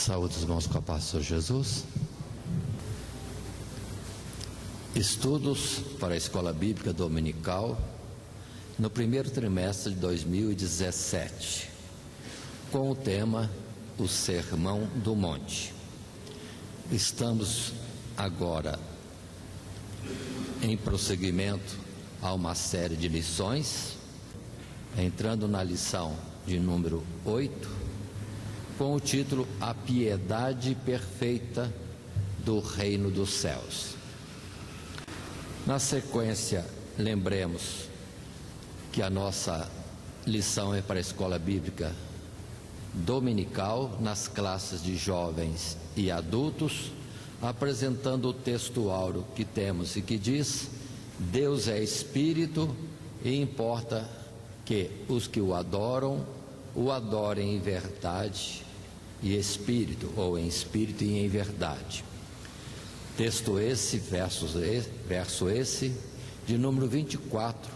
Saúde os irmãos com a paz do Senhor Jesus. Estudos para a Escola Bíblica Dominical no primeiro trimestre de 2017, com o tema O Sermão do Monte. Estamos agora em prosseguimento a uma série de lições, entrando na lição de número 8, com o título A Piedade Perfeita do Reino dos Céus. Na sequência, lembremos que a nossa lição é para a Escola Bíblica Dominical, nas classes de jovens e adultos, apresentando o texto áureo que temos e que diz: Deus é Espírito e importa que os que o adorem em verdade e espírito, ou em espírito e em verdade. Texto esse, verso esse, de número 24,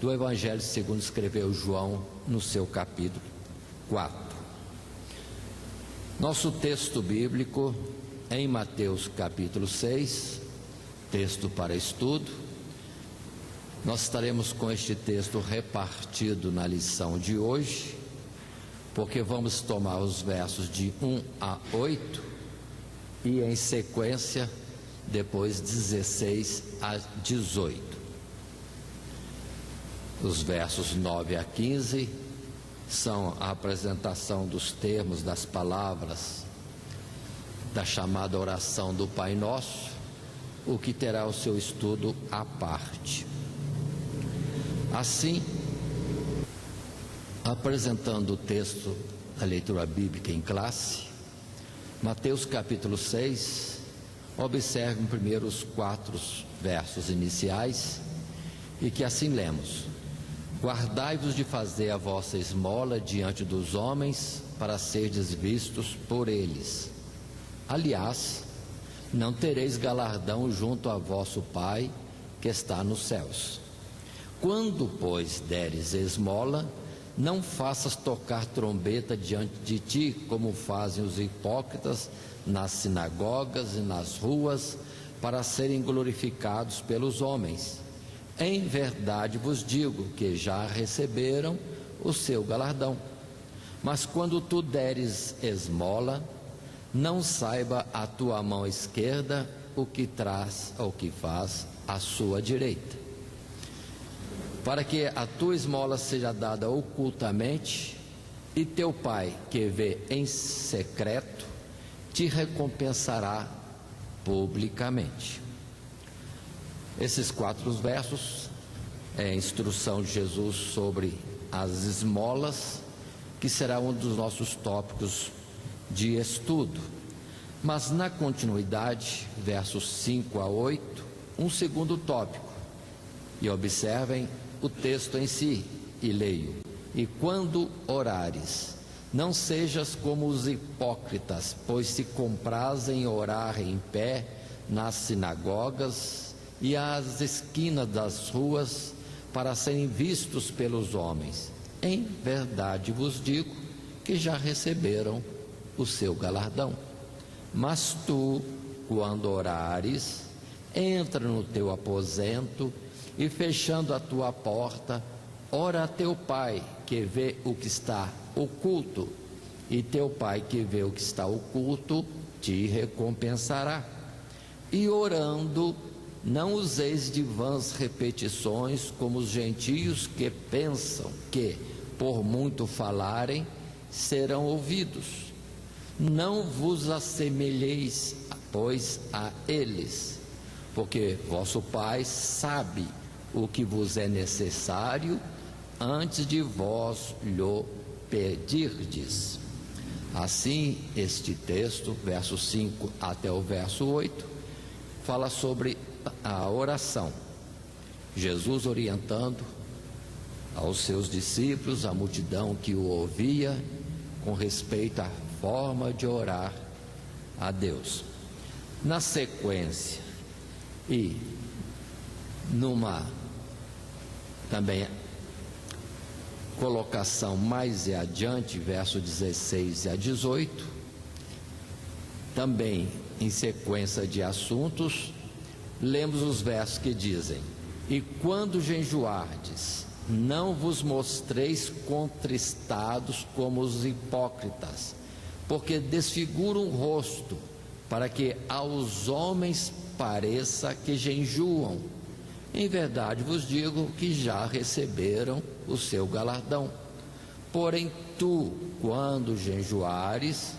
do Evangelho segundo escreveu João, no seu capítulo 4. Nosso texto bíblico é em Mateus capítulo 6, texto para estudo. Nós estaremos com este texto repartido na lição de hoje, porque vamos tomar os versos de 1 a 8 e em sequência depois 16 a 18. Os versos 9 a 15 são a apresentação dos termos, das palavras da chamada oração do Pai Nosso, o que terá o seu estudo à parte. Assim, apresentando o texto da leitura bíblica em classe, Mateus capítulo 6, observem primeiro os 4 versos iniciais, e que assim lemos: Guardai-vos de fazer a vossa esmola diante dos homens, para serdes vistos por eles. Aliás, não tereis galardão junto a vosso Pai que está nos céus. Quando, pois, deres esmola, não faças tocar trombeta diante de ti, como fazem os hipócritas nas sinagogas e nas ruas, para serem glorificados pelos homens. Em verdade vos digo que já receberam o seu galardão. Mas quando tu deres esmola, não saiba a tua mão esquerda o que traz ou que faz a sua direita, para que a tua esmola seja dada ocultamente, e teu Pai, que vê em secreto, te recompensará publicamente. Esses 4 versos é a instrução de Jesus sobre as esmolas, que será um dos nossos tópicos de estudo. Mas na continuidade, versos 5 a 8, um segundo tópico. E observem o texto em si, e leio: E quando orares, não sejas como os hipócritas, pois se comprazem em orar em pé nas sinagogas e às esquinas das ruas, para serem vistos pelos homens. Em verdade vos digo que já receberam o seu galardão. Mas tu, quando orares, entra no teu aposento e, fechando a tua porta, ora a teu Pai que vê o que está oculto, e teu Pai que vê o que está oculto te recompensará. E orando, não useis de vãs repetições, como os gentios, que pensam que, por muito falarem, serão ouvidos. Não vos assemelheis, pois, a eles, porque vosso Pai sabe o que vos é necessário antes de vós lhe pedirdes. Assim, este texto, verso 5 até o verso 8, fala sobre a oração. Jesus orientando aos seus discípulos, a multidão que o ouvia, com respeito à forma de orar a Deus. Na sequência, e numa também colocação mais adiante, verso 16 a 18, Também, em sequência de assuntos, lemos os versos que dizem: e quando jejuardes, não vos mostreis contristados como os hipócritas, porque desfiguram o rosto, para que aos homens pareça que jejuam. Em verdade vos digo que já receberam o seu galardão. Porém tu, quando jejuares,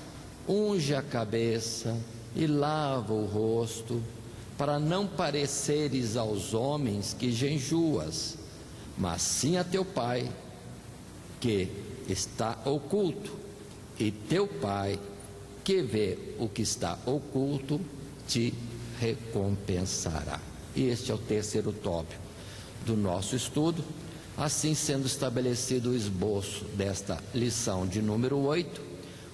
unge a cabeça e lava o rosto, para não pareceres aos homens que jejuas, mas sim a teu Pai, que está oculto, e teu Pai, que vê o que está oculto, te recompensará. E este é o terceiro tópico do nosso estudo. Assim sendo estabelecido o esboço desta lição de número 8,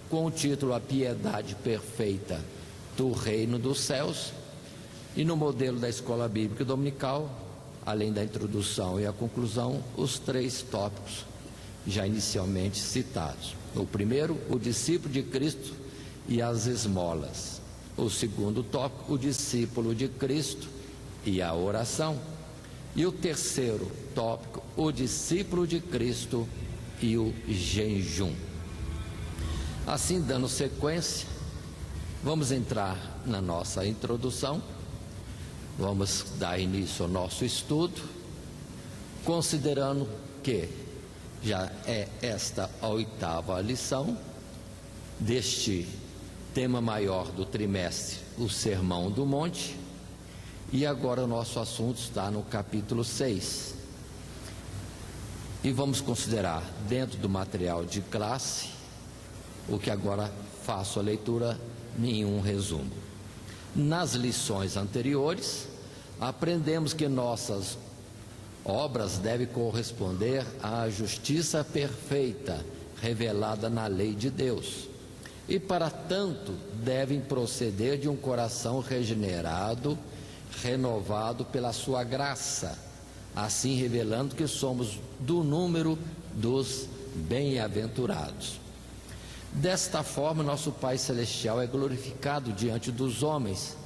com o título A Piedade Perfeita do Reino dos Céus, e no modelo da Escola Bíblica Dominical, além da introdução e a conclusão, os 3 tópicos já inicialmente citados. O primeiro, o discípulo de Cristo e as esmolas. O segundo tópico, o discípulo de Cristo e a oração. E o terceiro tópico, o discípulo de Cristo e o jejum. Assim, dando sequência, vamos entrar na nossa introdução. Vamos dar início ao nosso estudo, considerando que já é esta a 8ª lição deste tema maior do trimestre, o Sermão do Monte, e agora o nosso assunto está no capítulo 6. E vamos considerar dentro do material de classe, o que agora faço a leitura em um resumo. Nas lições anteriores, aprendemos que nossas obras devem corresponder à justiça perfeita revelada na lei de Deus, e para tanto devem proceder de um coração regenerado, renovado pela sua graça, assim revelando que somos do número dos bem-aventurados. Desta forma, nosso Pai Celestial é glorificado diante dos homens,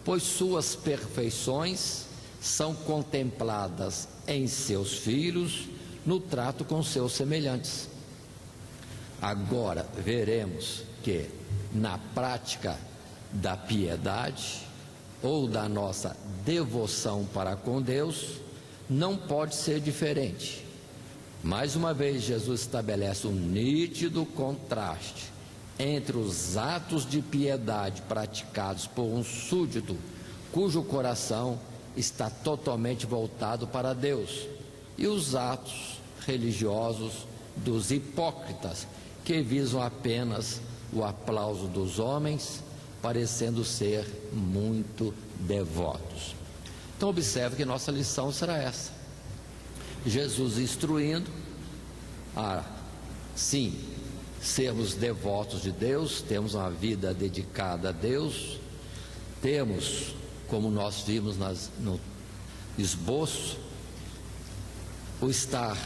pois suas perfeições são contempladas em seus filhos, no trato com seus semelhantes. Agora veremos que, na prática da piedade ou da nossa devoção para com Deus, não pode ser diferente. Mais uma vez, Jesus estabelece um nítido contraste entre os atos de piedade praticados por um súdito cujo coração está totalmente voltado para Deus, e os atos religiosos dos hipócritas, que visam apenas o aplauso dos homens, parecendo ser muito devotos. Então observe que nossa lição será essa: Jesus instruindo a, sim, sermos devotos de Deus, temos uma vida dedicada a Deus, temos, como nós vimos no esboço, o estar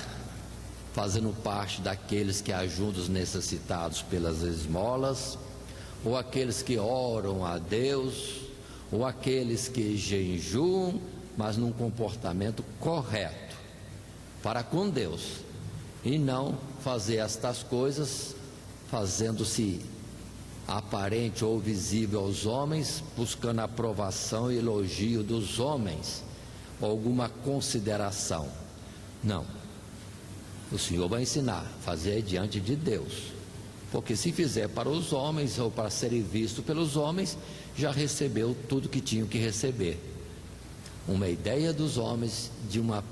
fazendo parte daqueles que ajudam os necessitados pelas esmolas, ou aqueles que oram a Deus, ou aqueles que jejuam, mas num comportamento correto para com Deus, e não fazer estas coisas fazendo-se aparente ou visível aos homens, buscando aprovação e elogio dos homens, ou alguma consideração. Não. O Senhor vai ensinar a fazer diante de Deus, porque se fizer para os homens ou para serem vistos pelos homens, já recebeu tudo que tinha que receber. Uma ideia dos homens de uma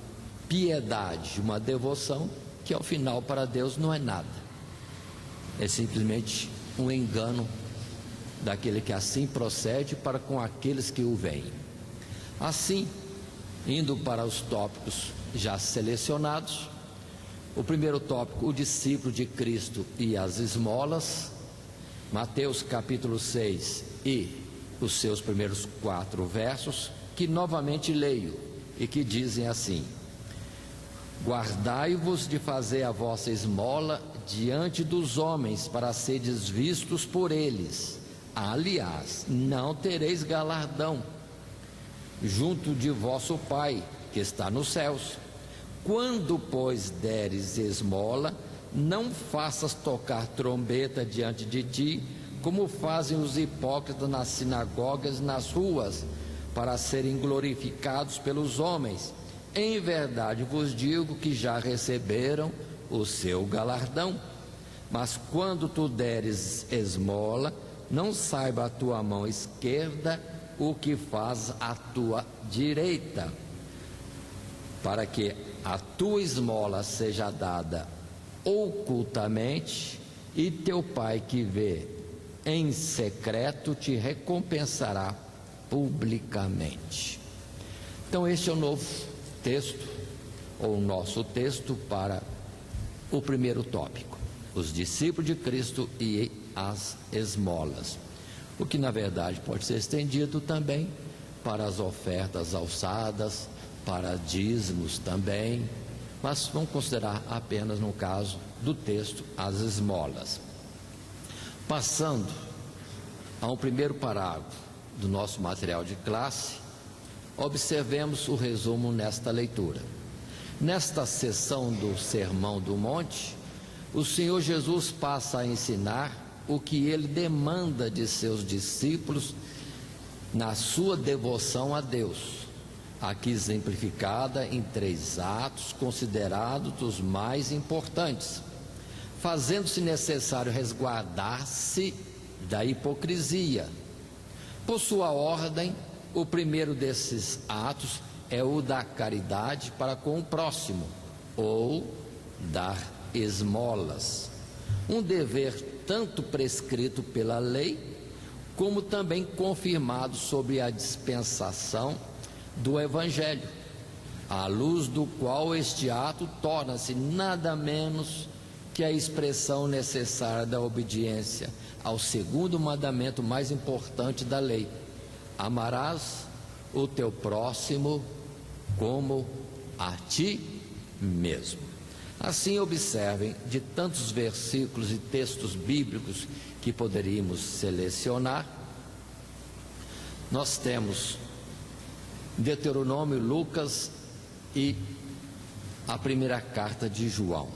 piedade, de uma devoção, que ao final para Deus não é nada, é simplesmente um engano daquele que assim procede para com aqueles que o veem. Assim, indo para os tópicos já selecionados, o primeiro tópico, o discípulo de Cristo e as esmolas, Mateus capítulo 6 e os seus primeiros 4 versos, que novamente leio e que dizem assim: guardai-vos de fazer a vossa esmola diante dos homens, para seres vistos por eles. Aliás, não tereis galardão junto de vosso Pai, que está nos céus. Quando, pois, deres esmola, não faças tocar trombeta diante de ti, como fazem os hipócritas nas sinagogas e nas ruas, para serem glorificados pelos homens. Em verdade vos digo que já receberam o seu galardão. Mas quando tu deres esmola, não saiba a tua mão esquerda o que faz a tua direita, para que a tua esmola seja dada ocultamente, e teu Pai que vê em secreto te recompensará publicamente. Então este é o novo texto, ou o nosso texto para o primeiro tópico: os discípulos de Cristo e as esmolas, o que na verdade pode ser estendido também para as ofertas alçadas, para dízimos também, mas vamos considerar apenas no caso do texto as esmolas. Passando ao primeiro parágrafo do nosso material de classe, observemos o resumo nesta leitura. Nesta sessão do Sermão do Monte, o Senhor Jesus passa a ensinar o que ele demanda de seus discípulos na sua devoção a Deus, aqui exemplificada em 3 atos considerados os mais importantes, fazendo-se necessário resguardar-se da hipocrisia. Por sua ordem, o primeiro desses atos é o da caridade para com o próximo, ou dar esmolas, um dever tanto prescrito pela lei, como também confirmado sob a dispensação do Evangelho, à luz do qual este ato torna-se nada menos que a expressão necessária da obediência ao segundo mandamento mais importante da lei: amarás o teu próximo como a ti mesmo. Assim, observem, de tantos versículos e textos bíblicos que poderíamos selecionar, nós temos Deuteronômio, Lucas e a primeira carta de João,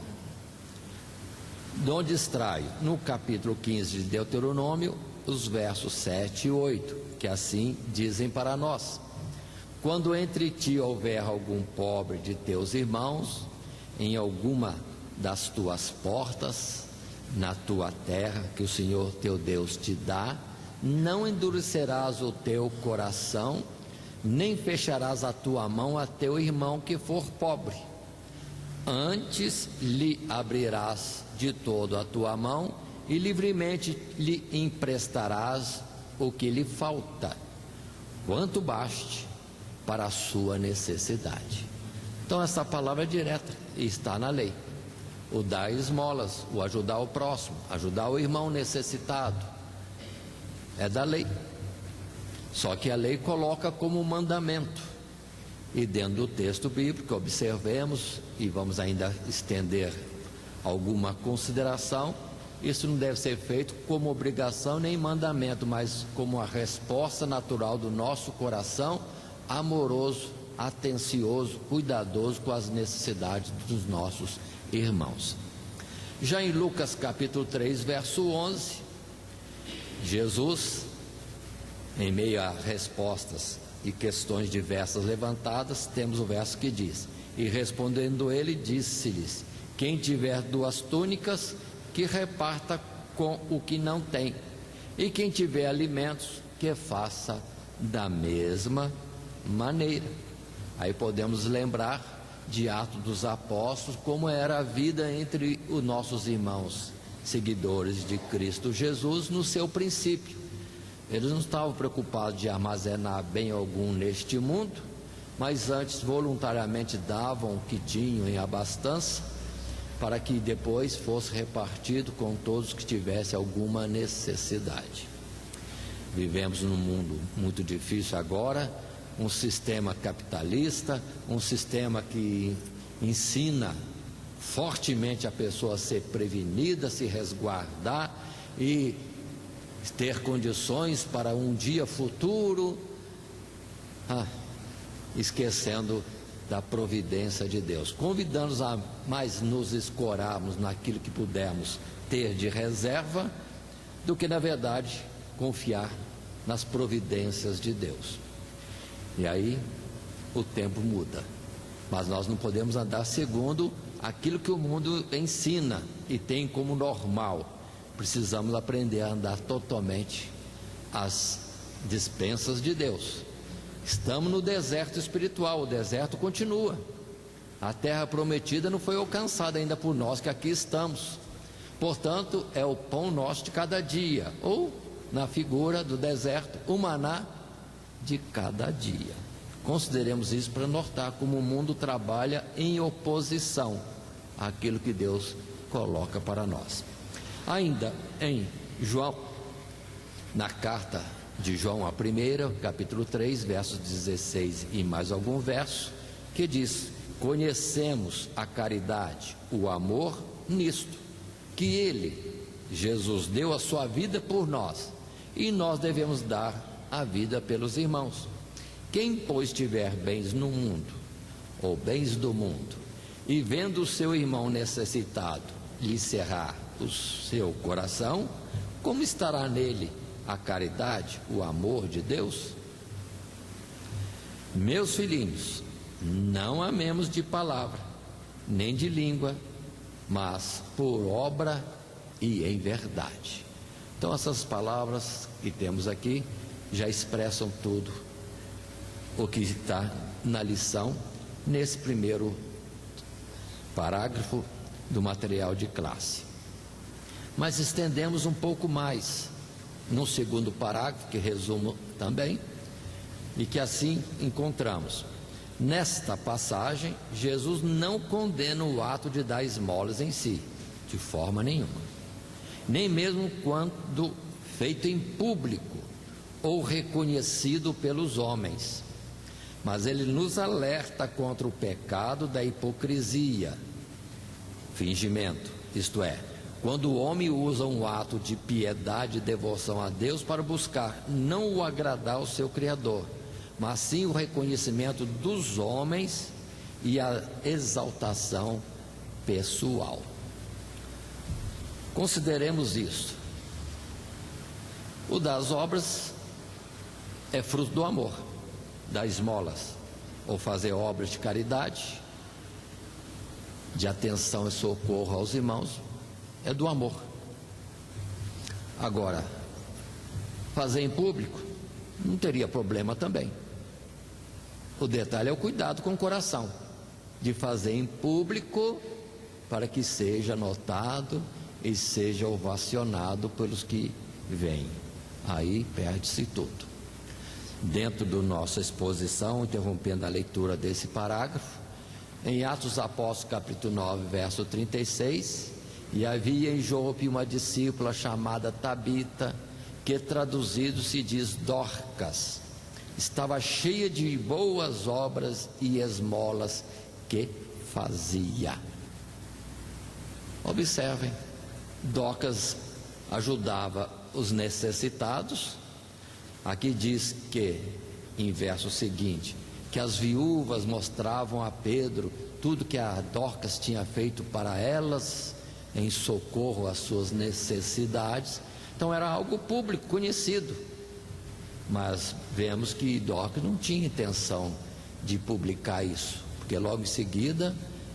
de onde extraio, no capítulo 15 de Deuteronômio, os versos 7 e 8, que assim dizem para nós: quando entre ti houver algum pobre de teus irmãos, em alguma das tuas portas, na tua terra, que o Senhor teu Deus te dá, não endurecerás o teu coração, nem fecharás a tua mão a teu irmão que for pobre. Antes lhe abrirás de todo a tua mão e livremente lhe emprestarás o que lhe falta, quanto baste para a sua necessidade. Então essa palavra é direta e está na lei: o dar esmolas, o ajudar o próximo, ajudar o irmão necessitado, é da lei. Só que a lei coloca como mandamento, e dentro do texto bíblico observemos, e vamos ainda estender alguma consideração, isso não deve ser feito como obrigação nem mandamento, mas como a resposta natural do nosso coração, amoroso, atencioso, cuidadoso com as necessidades dos nossos irmãos. Já em Lucas capítulo 3, verso 11, Jesus, em meio a respostas e questões diversas levantadas, temos o verso que diz: e respondendo ele, disse-lhes: quem tiver 2 túnicas, que reparta com o que não tem, e quem tiver alimentos, que faça da mesma maneira. Aí podemos lembrar de Atos dos Apóstolos, como era a vida entre os nossos irmãos seguidores de Cristo Jesus no seu princípio. Eles não estavam preocupados de armazenar bem algum neste mundo, mas antes voluntariamente davam o que tinham em abastança, para que depois fosse repartido com todos que tivessem alguma necessidade. Vivemos num mundo muito difícil agora, um sistema capitalista, um sistema que ensina fortemente a pessoa a ser prevenida, a se resguardar, e ter condições para um dia futuro, esquecendo da providência de Deus, convidando-nos a mais nos escorarmos naquilo que pudermos ter de reserva, do que na verdade confiar nas providências de Deus. E aí o tempo muda, mas nós não podemos andar segundo aquilo que o mundo ensina e tem como normal. Precisamos aprender a andar totalmente às dispensas de Deus. Estamos no deserto espiritual, o deserto continua. A terra prometida não foi alcançada ainda por nós que aqui estamos. Portanto, é o pão nosso de cada dia, ou, na figura do deserto, o maná de cada dia. Consideremos isso para notar como o mundo trabalha em oposição àquilo que Deus coloca para nós. Ainda em João, na carta de João, a primeira, capítulo 3, versos 16 e mais algum verso, que diz: conhecemos a caridade, o amor nisto, que Ele, Jesus, deu a sua vida por nós, e nós devemos dar a vida pelos irmãos. Quem, pois, tiver bens no mundo, ou bens do mundo, e vendo o seu irmão necessitado lhe cerrar o seu coração, como estará nele a caridade, o amor de Deus? Meus filhinhos, não amemos de palavra, nem de língua, mas por obra e em verdade. Então essas palavras que temos aqui já expressam tudo o que está na lição, nesse primeiro parágrafo do material de classe. Mas estendemos um pouco mais no segundo parágrafo, que resumo também, e que assim encontramos: nesta passagem, Jesus não condena o ato de dar esmolas em si, de forma nenhuma, nem mesmo quando feito em público ou reconhecido pelos homens, mas ele nos alerta contra o pecado da hipocrisia, fingimento, isto é, quando o homem usa um ato de piedade e devoção a Deus para buscar não o agradar ao seu Criador, mas sim o reconhecimento dos homens e a exaltação pessoal. Consideremos isso. O das obras é fruto do amor, das esmolas, ou fazer obras de caridade, de atenção e socorro aos irmãos, é do amor. Agora, fazer em público não teria problema também. O detalhe é o cuidado com o coração, de fazer em público para que seja notado e seja ovacionado pelos que vêm. Aí perde-se tudo. Dentro da nossa exposição, interrompendo a leitura desse parágrafo, em Atos dos Apóstolos, capítulo 9, verso 36, e havia em Jope uma discípula chamada Tabita, que traduzido se diz Dorcas, estava cheia de boas obras e esmolas que fazia. Observem, Dorcas ajudava os necessitados. Aqui diz que, em verso seguinte, que as viúvas mostravam a Pedro tudo que a Dorcas tinha feito para elas, em socorro às suas necessidades. Então era algo público, conhecido. Mas vemos que Dorcas não tinha intenção de publicar isso, porque logo em seguida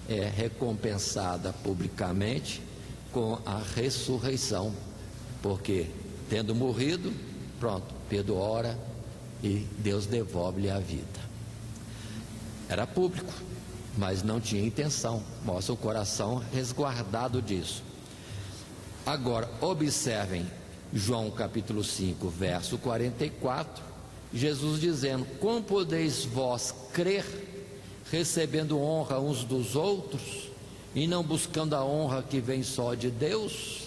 é recompensada publicamente com a ressurreição, porque tendo morrido, pronto, Pedro ora e Deus devolve-lhe a vida. Era público, mas não tinha intenção, mostra o coração resguardado disso. Agora, observem João capítulo 5, verso 44, Jesus dizendo: como podeis vós crer, recebendo honra uns dos outros, e não buscando a honra que vem só de Deus?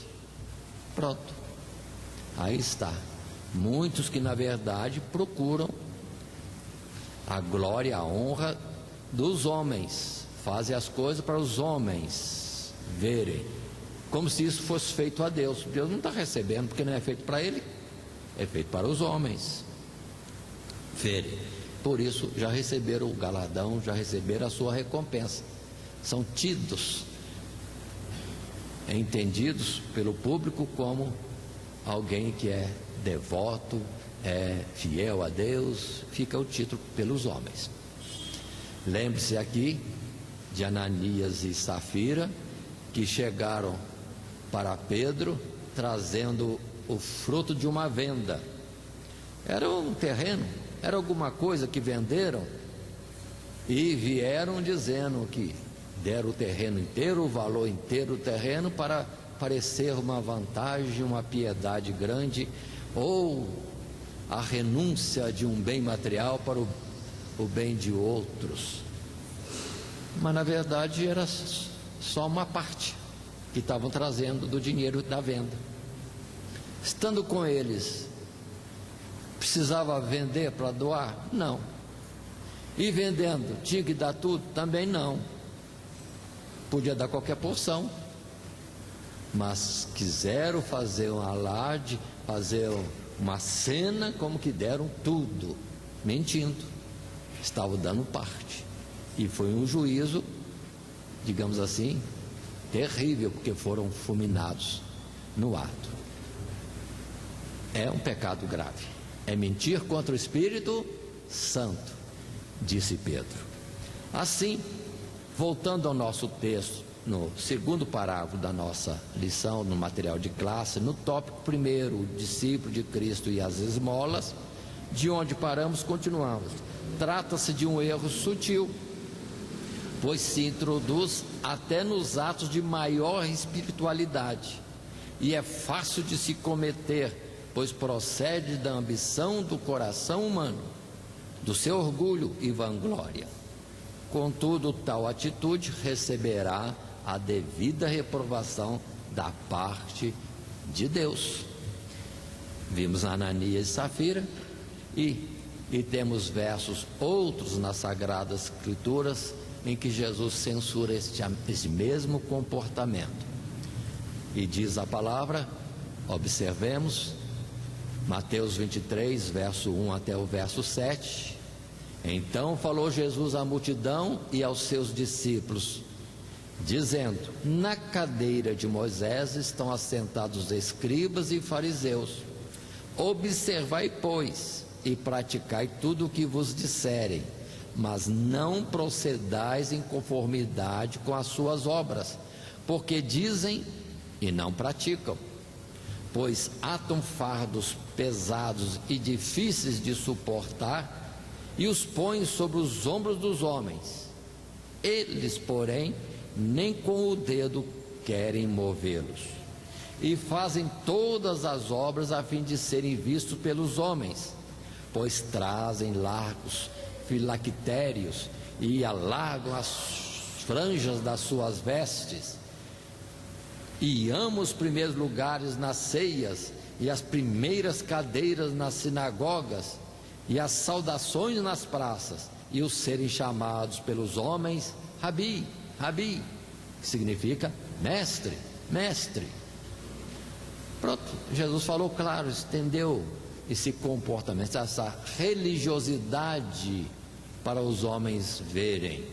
Pronto, aí está. Muitos que na verdade procuram a glória, a honra dos homens, fazem as coisas para os homens verem, como se isso fosse feito a Deus. Deus não está recebendo, porque não é feito para ele. é feito para os homens verem. Por isso já receberam o galardão, já receberam a sua recompensa. São tidos, entendidos pelo público como alguém que é devoto, é fiel a Deus, fica o título pelos homens. Lembre-se aqui de Ananias e Safira, que chegaram para Pedro trazendo o fruto de uma venda. Era um terreno, era alguma coisa que venderam, e vieram dizendo que deram o terreno inteiro, o valor inteiro do terreno, para parecer uma vantagem, uma piedade grande, ou a renúncia de um bem material para o bem de outros. Mas na verdade era só uma parte que estavam trazendo do dinheiro da venda. Estando com eles, precisava vender para doar? Não. E vendendo, tinha que dar tudo? Também não. Podia dar qualquer porção, mas quiseram fazer um alarde, fazer uma cena como que deram tudo, mentindo. Estavam dando parte, e foi um juízo, digamos assim, terrível, porque foram fulminados no ato. É um pecado grave, é mentir contra o Espírito Santo, disse Pedro. Assim, voltando ao nosso texto, no segundo parágrafo da nossa lição, no material de classe, no tópico primeiro, o discípulo de Cristo e as esmolas, de onde paramos, continuamos. Trata-se de um erro sutil, pois se introduz até nos atos de maior espiritualidade, e é fácil de se cometer, pois procede da ambição do coração humano, do seu orgulho e vanglória. Contudo, tal atitude receberá a devida reprovação da parte de Deus. Vimos Ananias e Safira, e temos versos outros nas Sagradas Escrituras em que Jesus censura este mesmo comportamento. E diz a palavra, observemos, Mateus 23, verso 1 até o verso 7. Então falou Jesus à multidão e aos seus discípulos, dizendo: na cadeira de Moisés estão assentados escribas e fariseus. Observai, pois, e praticai tudo o que vos disserem, mas não procedais em conformidade com as suas obras, porque dizem e não praticam. Pois atam fardos pesados e difíceis de suportar, e os põem sobre os ombros dos homens. Eles, porém, nem com o dedo querem movê-los, e fazem todas as obras a fim de serem vistos pelos homens, pois trazem largos filactérios e alargam as franjas das suas vestes, e amam os primeiros lugares nas ceias, e as primeiras cadeiras nas sinagogas, e as saudações nas praças, e os serem chamados pelos homens Rabi, Rabi, que significa mestre, mestre. Pronto, Jesus falou claro, estendeu esse comportamento, essa religiosidade para os homens verem,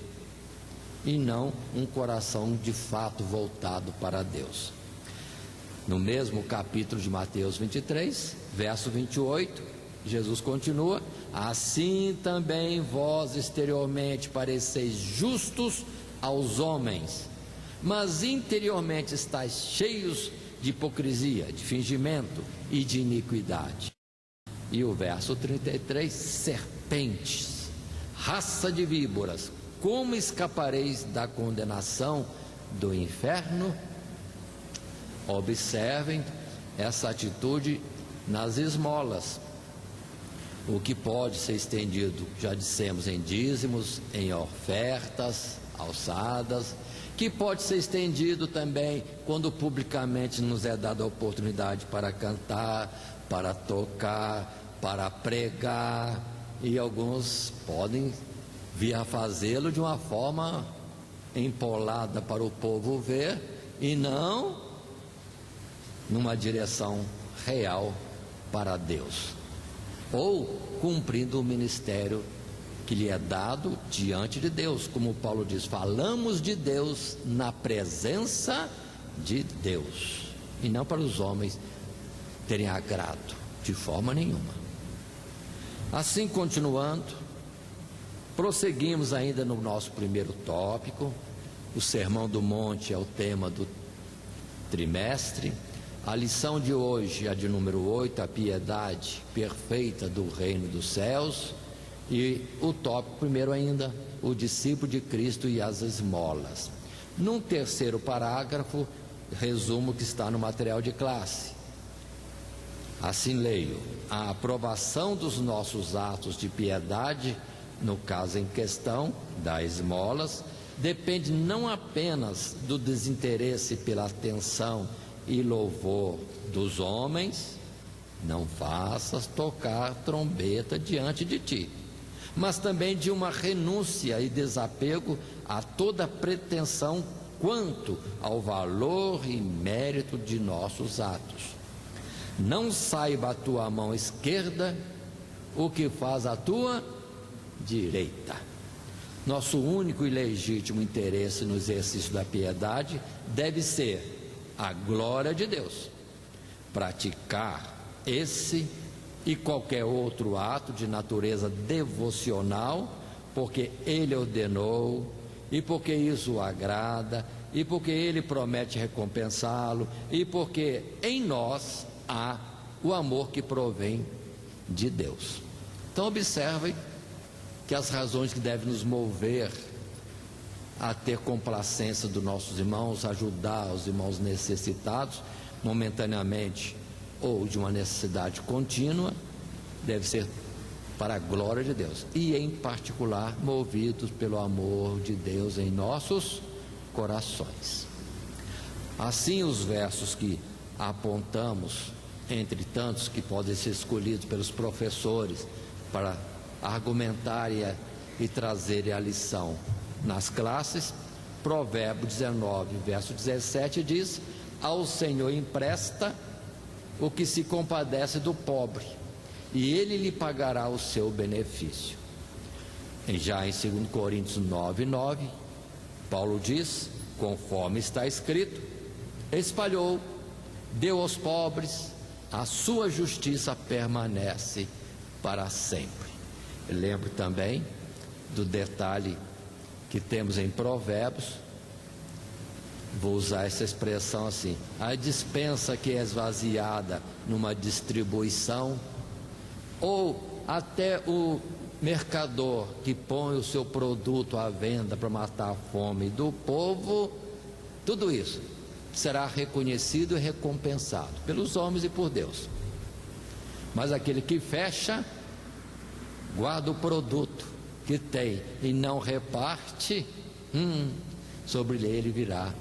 e não um coração de fato voltado para Deus. No mesmo capítulo de Mateus 23, verso 28, Jesus continua: assim também vós exteriormente pareceis justos aos homens, mas interiormente estáis cheios de hipocrisia, de fingimento e de iniquidade. E o verso 33, serpentes, raça de víboras, como escapareis da condenação do inferno? Observem essa atitude nas esmolas, o que pode ser estendido, já dissemos, em dízimos, em ofertas, alçadas, que pode ser estendido também quando publicamente nos é dada a oportunidade para cantar, para tocar, para pregar, e alguns podem vir a fazê-lo de uma forma empolada para o povo ver, e não numa direção real para Deus, ou cumprindo o ministério que lhe é dado diante de Deus, como Paulo diz, falamos de Deus na presença de Deus, e não para os homens terem agrado, de forma nenhuma. Assim, continuando, prosseguimos ainda no nosso primeiro tópico. O Sermão do Monte é o tema do trimestre. A lição de hoje, a de número 8, a piedade perfeita do reino dos céus. E o tópico primeiro ainda, o discípulo de Cristo e as esmolas. Num terceiro parágrafo, resumo o que está no material de classe. Assim leio: a aprovação dos nossos atos de piedade, no caso em questão, das esmolas, depende não apenas do desinteresse pela atenção e louvor dos homens, não faças tocar trombeta diante de ti, mas também de uma renúncia e desapego a toda pretensão quanto ao valor e mérito de nossos atos. Não saiba a tua mão esquerda o que faz a tua direita. Nosso único e legítimo interesse no exercício da piedade deve ser a glória de Deus. Praticar esse e qualquer outro ato de natureza devocional, porque Ele ordenou, e porque isso o agrada, e porque Ele promete recompensá-lo, e porque em nós há o amor que provém de Deus. Então observem que as razões que devem nos mover a ter complacência dos nossos irmãos, ajudar os irmãos necessitados momentaneamente ou de uma necessidade contínua, deve ser para a glória de Deus, e em particular movidos pelo amor de Deus em nossos corações. Assim, os versos que apontamos, entre tantos que podem ser escolhidos pelos professores para argumentar e trazer a lição nas classes. Provérbio 19, verso 17 diz: ao Senhor empresta o que se compadece do pobre, e Ele lhe pagará o seu benefício. E já em 2 Coríntios 9, 9, Paulo diz, conforme está escrito: espalhou, deu aos pobres, a sua justiça permanece para sempre. Eu lembro também do detalhe que temos em Provérbios, vou usar essa expressão assim: a despensa que é esvaziada numa distribuição, ou até o mercador que põe o seu produto à venda para matar a fome do povo, tudo isso será reconhecido e recompensado pelos homens e por Deus. Mas aquele que fecha, guarda o produto que tem e não reparte, sobre ele virá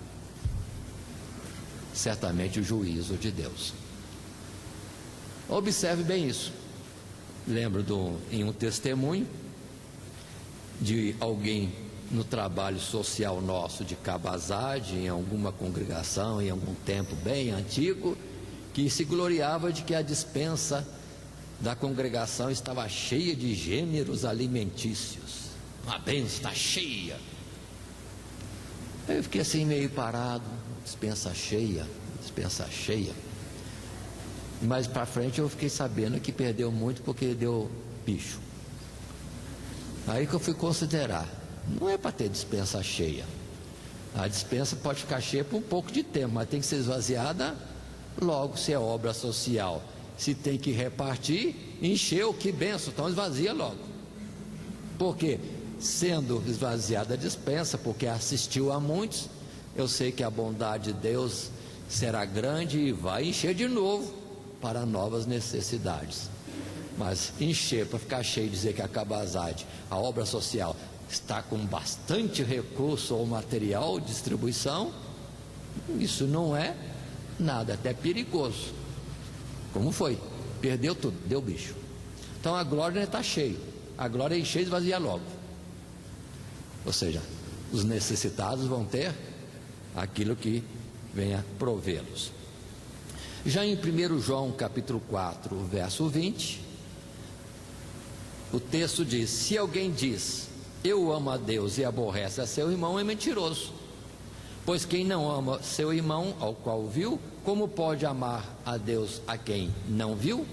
certamente o juízo de Deus. Observe bem isso. Lembro em um testemunho de alguém no trabalho social nosso de Cabazade, em alguma congregação, em algum tempo bem antigo, que se gloriava de que a despensa da congregação estava cheia de gêneros alimentícios. Uma bênção, está cheia. Aí eu fiquei assim meio parado, despensa cheia. Mais para frente eu fiquei sabendo que perdeu muito porque deu bicho. Aí que eu fui considerar, não é para ter dispensa cheia. A dispensa pode ficar cheia por um pouco de tempo, mas tem que ser esvaziada logo, se é obra social. Se tem que repartir, encheu, que benção, então esvazia logo. Porque sendo esvaziada a dispensa, porque assistiu a muitos, eu sei que a bondade de Deus será grande e vai encher de novo para novas necessidades. Mas encher para ficar cheio e dizer que a Cabazade, a obra social, está com bastante recurso ou material de distribuição, isso não é nada, até perigoso. Como foi? Perdeu tudo, deu bicho. Então a glória não está cheia, a glória é encher e esvaziar logo. Ou seja, os necessitados vão ter aquilo que venha provê-los. Já em 1 João capítulo 4, verso 20, o texto diz: se alguém diz, eu amo a Deus e aborrece a seu irmão, é mentiroso. Pois quem não ama seu irmão, ao qual viu, como pode amar a Deus a quem não viu?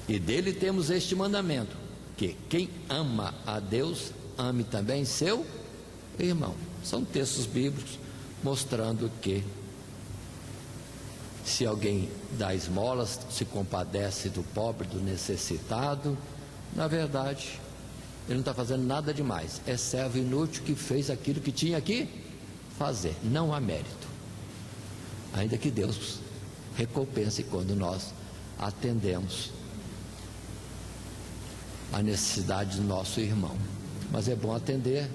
E dele temos este mandamento, que quem ama a Deus, ame também seu irmão. São textos bíblicos mostrando que se alguém dá esmolas, se compadece do pobre, do necessitado, na verdade, ele não está fazendo nada demais. É servo inútil que fez aquilo que tinha que fazer. Não há mérito. Ainda que Deus recompense quando nós atendemos a necessidade do nosso irmão. Mas é bom atender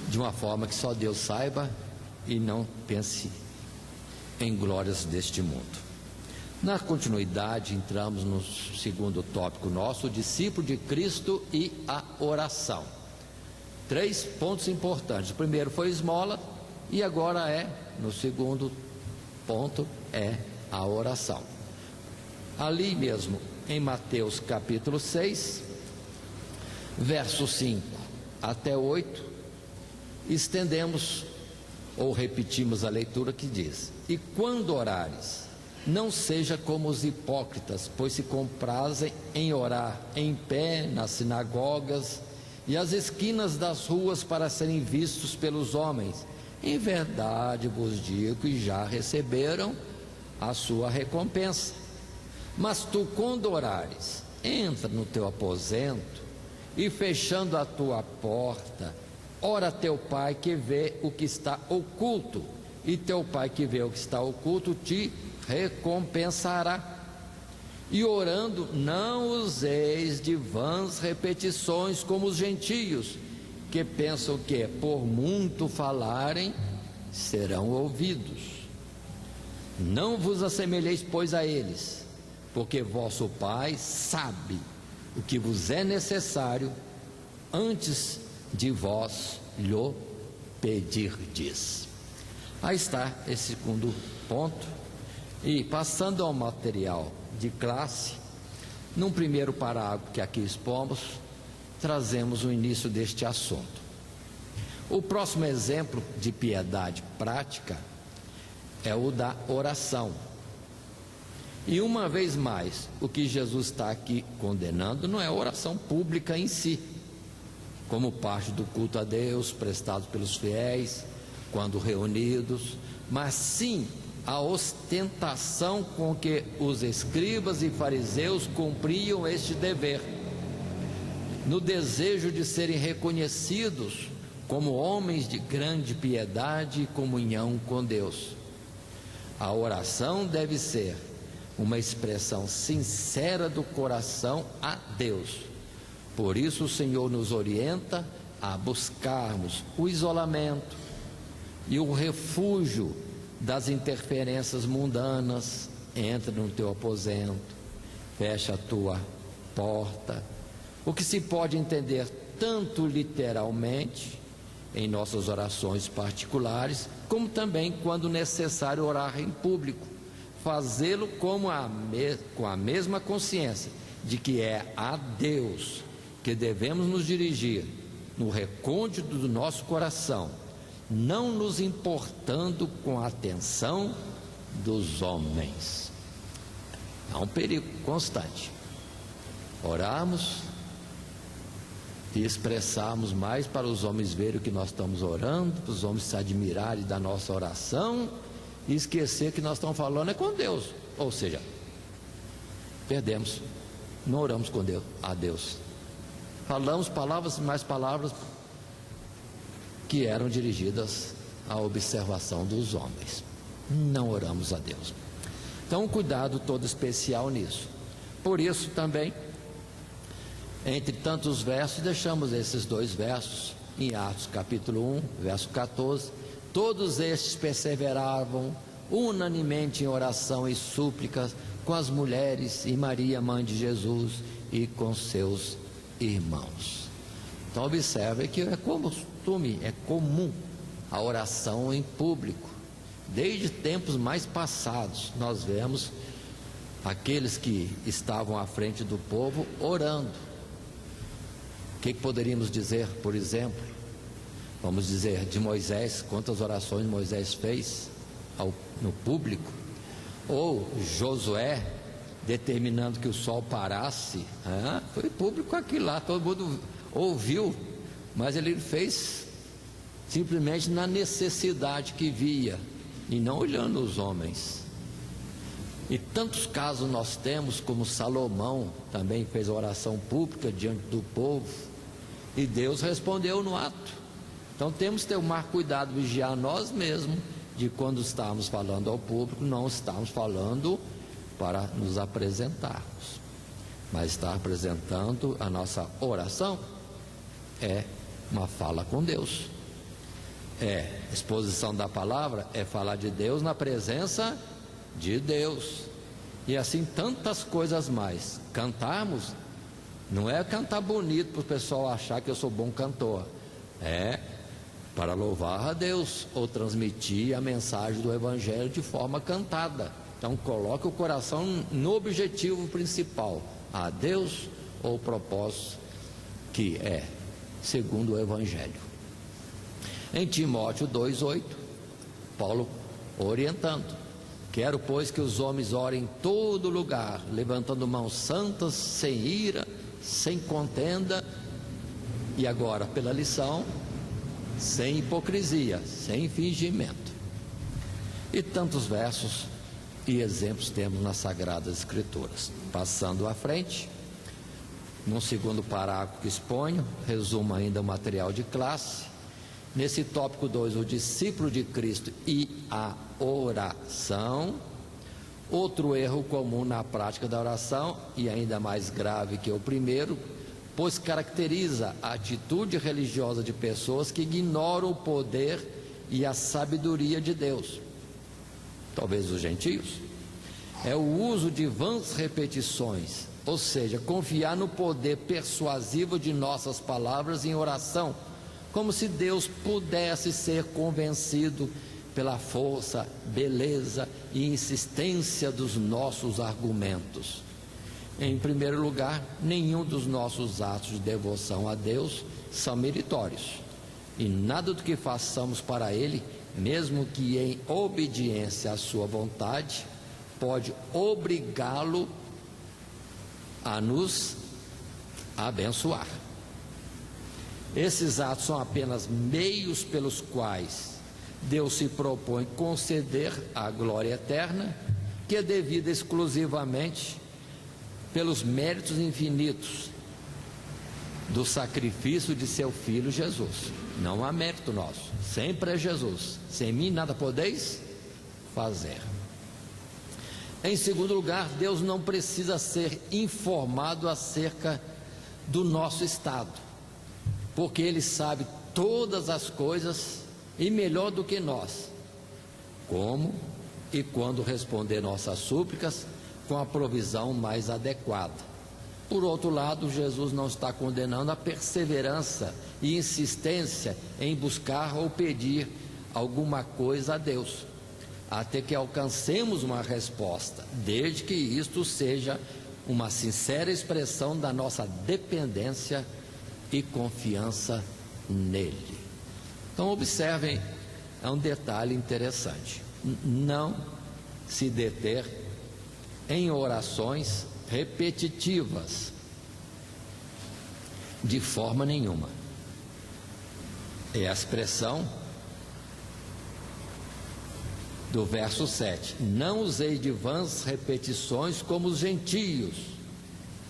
de uma forma que só Deus saiba e não pense em glórias deste mundo. Na continuidade, entramos no segundo tópico nosso, o discípulo de Cristo e a oração. 3 pontos importantes. O primeiro foi esmola e agora no segundo ponto, é a oração. Ali mesmo, em Mateus capítulo 6, verso 5 até 8, estendemos ou repetimos a leitura que diz: e quando orares, não seja como os hipócritas, pois se comprazem em orar em pé nas sinagogas e às esquinas das ruas para serem vistos pelos homens. Em verdade vos digo que já receberam a sua recompensa. Mas tu, quando orares, entra no teu aposento e, fechando a tua porta, ora a teu pai que vê o que está oculto, e teu pai que vê o que está oculto te recompensará. E orando, não useis de vãs repetições como os gentios, que pensam que por muito falarem serão ouvidos. Não vos assemelheis, pois, a eles, porque vosso Pai sabe o que vos é necessário antes de vós lhe pedirdes. Aí está esse segundo ponto. E passando ao material de classe, num primeiro parágrafo que aqui expomos, trazemos o início deste assunto. O próximo exemplo de piedade prática é o da oração. E uma vez mais, o que Jesus está aqui condenando não é a oração pública em si, como parte do culto a Deus prestado pelos fiéis quando reunidos, mas sim a ostentação com que os escribas e fariseus cumpriam este dever, no desejo de serem reconhecidos como homens de grande piedade e comunhão com Deus. A oração deve ser uma expressão sincera do coração a Deus. Por isso o Senhor nos orienta a buscarmos o isolamento e o refúgio das interferências mundanas. Entra no teu aposento, fecha a tua porta, o que se pode entender tanto literalmente em nossas orações particulares, como também quando necessário orar em público, fazê-lo com a mesma consciência de que é a Deus que devemos nos dirigir no recôndito do nosso coração, não nos importando com a atenção dos homens. Há um perigo constante. Orarmos e expressarmos mais para os homens verem o que nós estamos orando, para os homens se admirarem da nossa oração, e esquecer que nós estamos falando é com Deus. Ou seja, perdemos, não oramos com Deus, a Deus. Falamos palavras e mais palavras que eram dirigidas à observação dos homens. Não oramos a Deus. Então, um cuidado todo especial nisso. Por isso também, entre tantos versos, deixamos esses 2 versos em Atos capítulo 1, verso 14. Todos estes perseveravam unanimemente em oração e súplicas com as mulheres e Maria, mãe de Jesus, e com seus irmãos. Então observe que é costume, é comum a oração em público, Desde tempos mais passados, nós vemos aqueles que estavam à frente do povo orando. O que poderíamos dizer, por exemplo? Vamos dizer de Moisés, quantas orações Moisés fez no público, ou Josué determinando que o sol parasse. Foi público aquilo lá, todo mundo ouviu, mas ele fez simplesmente na necessidade que via e não olhando os homens. E tantos casos nós temos, como Salomão também fez a oração pública diante do povo e Deus respondeu no ato. Então temos que ter o maior cuidado, vigiar nós mesmos, de quando estamos falando ao público, não estamos falando para nos apresentarmos, mas estar apresentando a nossa oração é uma fala com Deus, exposição da palavra, é falar de Deus na presença de Deus, e assim tantas coisas mais. Cantarmos não é cantar bonito para o pessoal achar que eu sou bom cantor, é para louvar a Deus ou transmitir a mensagem do Evangelho de forma cantada. Então coloque o coração no objetivo principal, a Deus ou o propósito que é segundo o Evangelho. Em Timóteo 2,8, Paulo orientando: quero, pois, que os homens orem em todo lugar, levantando mãos santas, sem ira, sem contenda, e agora pela lição, sem hipocrisia, sem fingimento. E tantos versos e exemplos temos nas Sagradas Escrituras. Passando à frente, num segundo parágrafo que exponho, resumo ainda o material de classe. Nesse tópico 2, o discípulo de Cristo e a oração. Outro erro comum na prática da oração, e ainda mais grave que o primeiro, pois caracteriza a atitude religiosa de pessoas que ignoram o poder e a sabedoria de Deus, talvez os gentios, é o uso de vãs repetições, ou seja, confiar no poder persuasivo de nossas palavras em oração, como se Deus pudesse ser convencido pela força, beleza e insistência dos nossos argumentos. Em primeiro lugar, nenhum dos nossos atos de devoção a Deus são meritórios, e nada do que façamos para Ele, mesmo que em obediência à sua vontade, pode obrigá-lo a nos abençoar. Esses atos são apenas meios pelos quais Deus se propõe conceder a glória eterna, que é devida exclusivamente pelos méritos infinitos do sacrifício de seu Filho Jesus. Não há mérito nosso, sempre é Jesus. Sem mim nada podeis fazer. Em segundo lugar, Deus não precisa ser informado acerca do nosso estado, porque Ele sabe todas as coisas e melhor do que nós, como e quando responder nossas súplicas com a provisão mais adequada. Por outro lado, Jesus não está condenando a perseverança e insistência em buscar ou pedir alguma coisa a Deus, até que alcancemos uma resposta, desde que isto seja uma sincera expressão da nossa dependência e confiança nele. Então observem, é um detalhe interessante: não se deter em orações repetitivas de forma nenhuma. É a expressão do verso 7: não usei de vãs repetições como os gentios,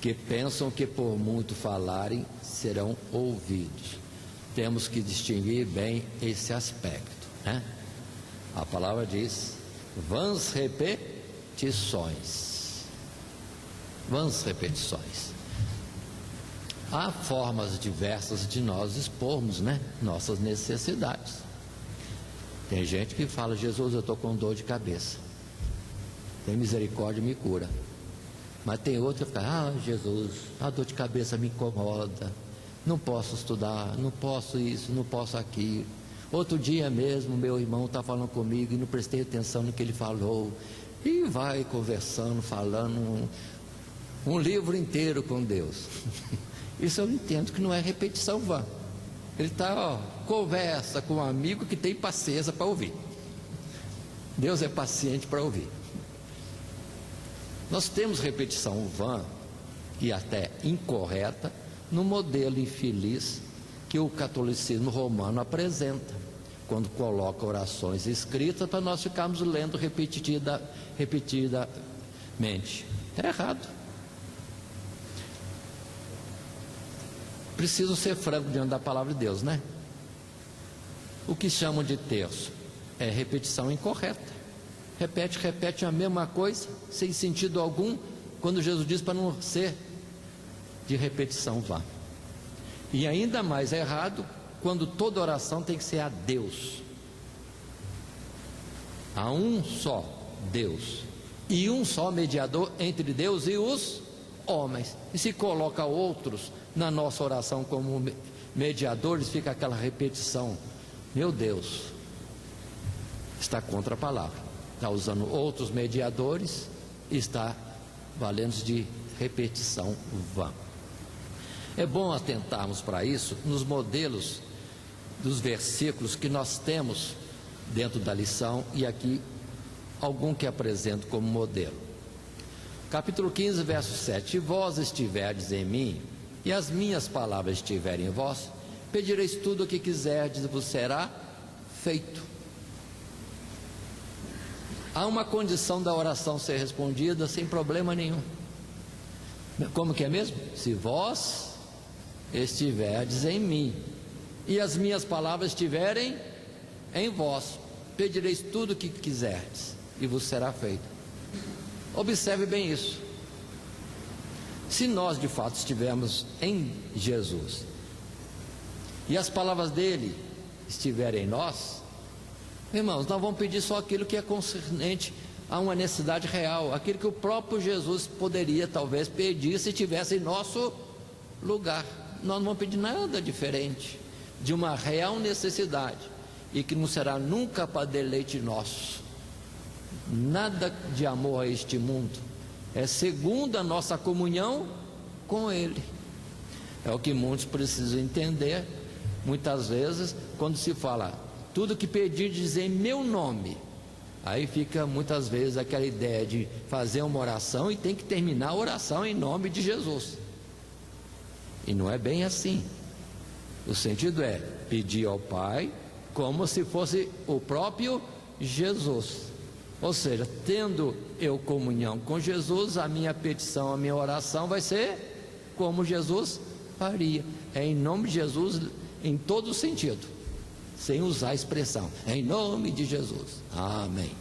que pensam que por muito falarem serão ouvidos. Temos que distinguir bem esse aspecto, né? A palavra diz vãs repetições. Vãs repetições. Há formas diversas de nós expormos, né, nossas necessidades. Tem gente que fala: Jesus, eu estou com dor de cabeça, tem misericórdia e me cura. Mas tem outro que fica: Jesus, a dor de cabeça me incomoda, não posso estudar, não posso isso, não posso aquilo. Outro dia mesmo, meu irmão está falando comigo e não prestei atenção no que ele falou. E vai conversando, falando um livro inteiro com Deus. Isso eu entendo que não é repetição vã. Ele está, conversa com um amigo que tem paciência para ouvir. Deus é paciente para ouvir. Nós temos repetição vã e até incorreta no modelo infeliz que o catolicismo romano apresenta, quando coloca orações escritas para nós ficarmos lendo repetidamente. Está errado. Preciso ser franco diante da palavra de Deus, né? O que chamam de terço é repetição incorreta. Repete a mesma coisa, sem sentido algum, quando Jesus diz para não ser de repetição vã. E ainda mais errado, quando toda oração tem que ser a Deus. Há um só Deus e um só mediador entre Deus e os homens. E se coloca outros na nossa oração como mediadores, fica aquela repetição. Meu Deus, está contra a palavra. Está usando outros mediadores e está valendo-se de repetição vã. É bom atentarmos para isso nos modelos dos versículos que nós temos dentro da lição, e aqui algum que apresento como modelo. Capítulo 15, verso 7: Se vós estiverdes em mim, e as minhas palavras estiverem em vós, pedireis tudo o que quiserdes e vos será feito. Há uma condição da oração ser respondida sem problema nenhum. Como que é mesmo? Se vós estiverdes em mim e as minhas palavras estiverem em vós, pedireis tudo o que quiserdes e vos será feito. Observe bem isso. Se nós de fato estivermos em Jesus e as palavras dele estiverem em nós, irmãos, nós vamos pedir só aquilo que é concernente a uma necessidade real, aquilo que o próprio Jesus poderia talvez pedir se estivesse em nosso lugar. Nós não vamos pedir nada diferente de uma real necessidade, e que não será nunca para deleite nosso, nada de amor a este mundo, é segundo a nossa comunhão com Ele. É o que muitos precisam entender. Muitas vezes, quando se fala tudo que pedirdes em meu nome, aí fica muitas vezes aquela ideia de fazer uma oração e tem que terminar a oração em nome de Jesus, e não é bem assim. O sentido é pedir ao Pai como se fosse o próprio Jesus, ou seja, tendo eu comunhão com Jesus, a minha petição, a minha oração vai ser como Jesus faria, é em nome de Jesus em todo sentido, sem usar a expressão, é em nome de Jesus, amém.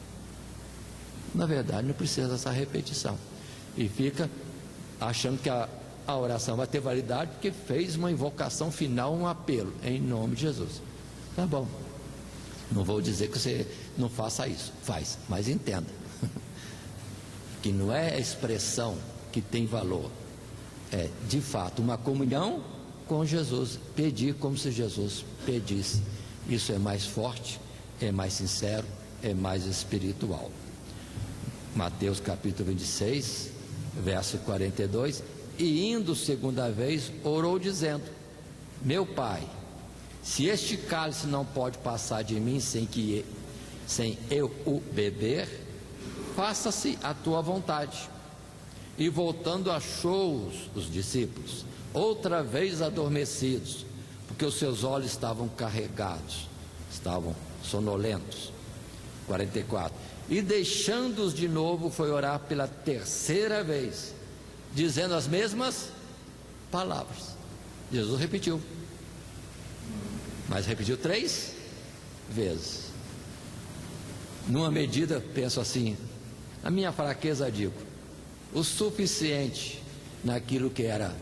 Na verdade não precisa dessa repetição, e fica achando que a oração vai ter validade porque fez uma invocação final, um apelo, em nome de Jesus. Tá bom, não vou dizer que você não faça isso, faz, mas entenda que não é a expressão que tem valor, é de fato uma comunhão com Jesus, pedir como se Jesus pedisse. Isso é mais forte, é mais sincero, é mais espiritual. Mateus capítulo 26, verso 42: E indo segunda vez, orou dizendo: Meu Pai, se este cálice não pode passar de mim sem eu o beber, faça-se a tua vontade. E voltando achou os discípulos outra vez adormecidos, porque os seus olhos estavam carregados, estavam sonolentos. 44: E deixando-os de novo, foi orar pela terceira vez, dizendo as mesmas palavras. Jesus repetiu, mas repetiu 3 vezes. Numa medida, penso assim, a minha fraqueza digo, o suficiente naquilo que era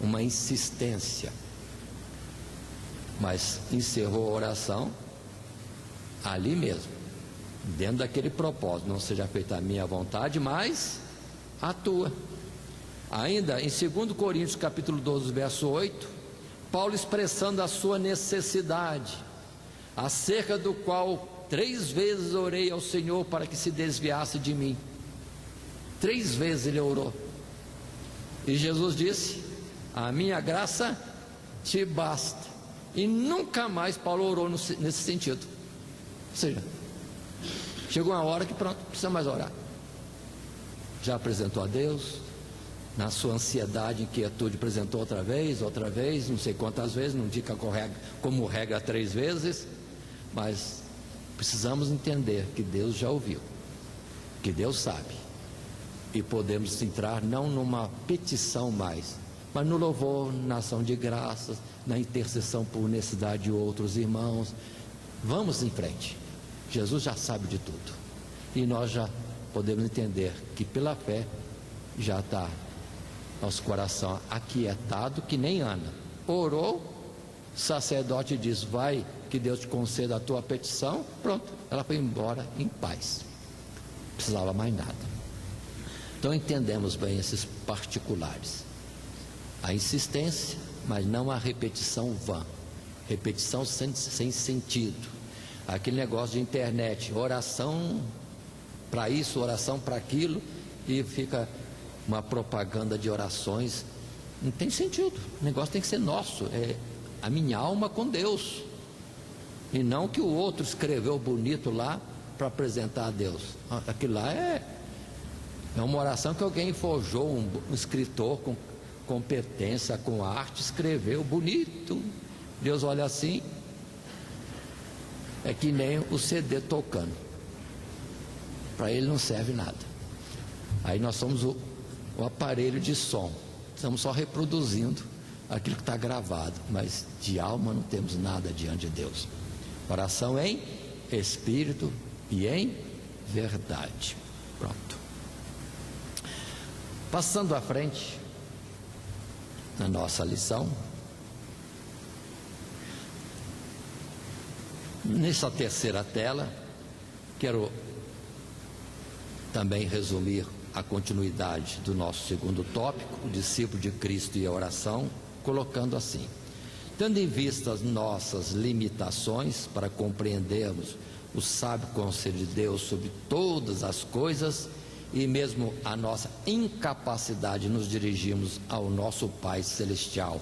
uma insistência, mas encerrou a oração ali mesmo, dentro daquele propósito: não seja feita a minha vontade, mas a tua. Ainda em 2 Coríntios capítulo 12, verso 8, Paulo expressando a sua necessidade, acerca do qual 3 vezes orei ao Senhor para que se desviasse de mim. 3 vezes ele orou. E Jesus disse: a minha graça te basta. E nunca mais Paulo orou nesse sentido. Ou seja, chegou uma hora que pronto, não precisa mais orar. Já apresentou a Deus, na sua ansiedade, inquietude, apresentou outra vez, não sei quantas vezes, não diga como regra 3 vezes, mas precisamos entender que Deus já ouviu, que Deus sabe, e podemos entrar não numa petição mais, mas no louvor, na ação de graças, na intercessão por necessidade de outros irmãos. Vamos em frente. Jesus já sabe de tudo, e nós já podemos entender que pela fé já está nosso coração aquietado, que nem Ana orou, o sacerdote diz: vai que Deus te conceda a tua petição. Pronto, ela foi embora em paz, não precisava mais nada. Então entendemos bem esses particulares, a insistência, mas não a repetição vã, repetição sem sentido, aquele negócio de internet, oração para isso, oração para aquilo, e fica uma propaganda de orações. Não tem sentido. O negócio tem que ser nosso, é a minha alma com Deus, e não que o outro escreveu bonito lá para apresentar a Deus. Aquilo lá é uma oração que alguém forjou, um escritor com competência, com arte, escreveu bonito. Deus olha assim, é que nem o CD tocando, para ele não serve nada. Aí nós somos o aparelho de som, estamos só reproduzindo aquilo que está gravado, mas de alma não temos nada diante de Deus. Oração em espírito e em verdade. Pronto. Passando à frente na nossa lição, nessa terceira tela, quero também resumir a continuidade do nosso segundo tópico, o discípulo de Cristo e a oração, colocando assim: tendo em vista as nossas limitações para compreendermos o sábio conselho de Deus sobre todas as coisas, e mesmo a nossa incapacidade de nos dirigirmos ao nosso Pai Celestial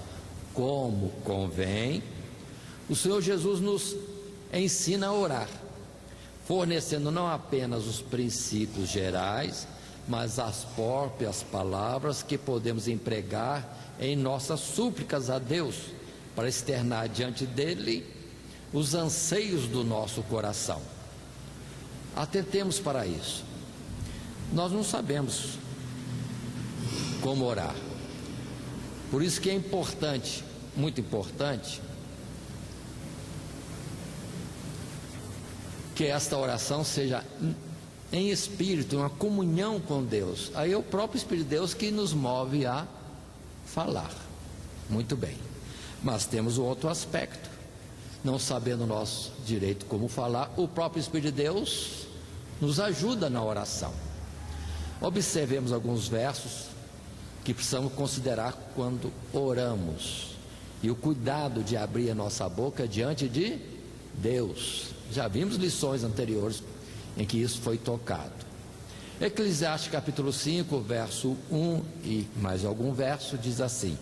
como convém, o Senhor Jesus nos ensina a orar, fornecendo não apenas os princípios gerais, mas as próprias palavras que podemos empregar em nossas súplicas a Deus, para externar diante dele os anseios do nosso coração. Atentemos para isso. Nós não sabemos como orar, por isso que é importante, muito importante, que esta oração seja em espírito, uma comunhão com Deus. Aí é o próprio Espírito de Deus que nos move a falar. Muito bem, mas temos o outro aspecto: não sabendo nosso direito como falar, o próprio Espírito de Deus nos ajuda na oração. Observemos alguns versos que precisamos considerar quando oramos, e o cuidado de abrir a nossa boca diante de Deus. Já vimos lições anteriores em que isso foi tocado. Eclesiastes capítulo 5, verso 1 e mais algum verso diz assim: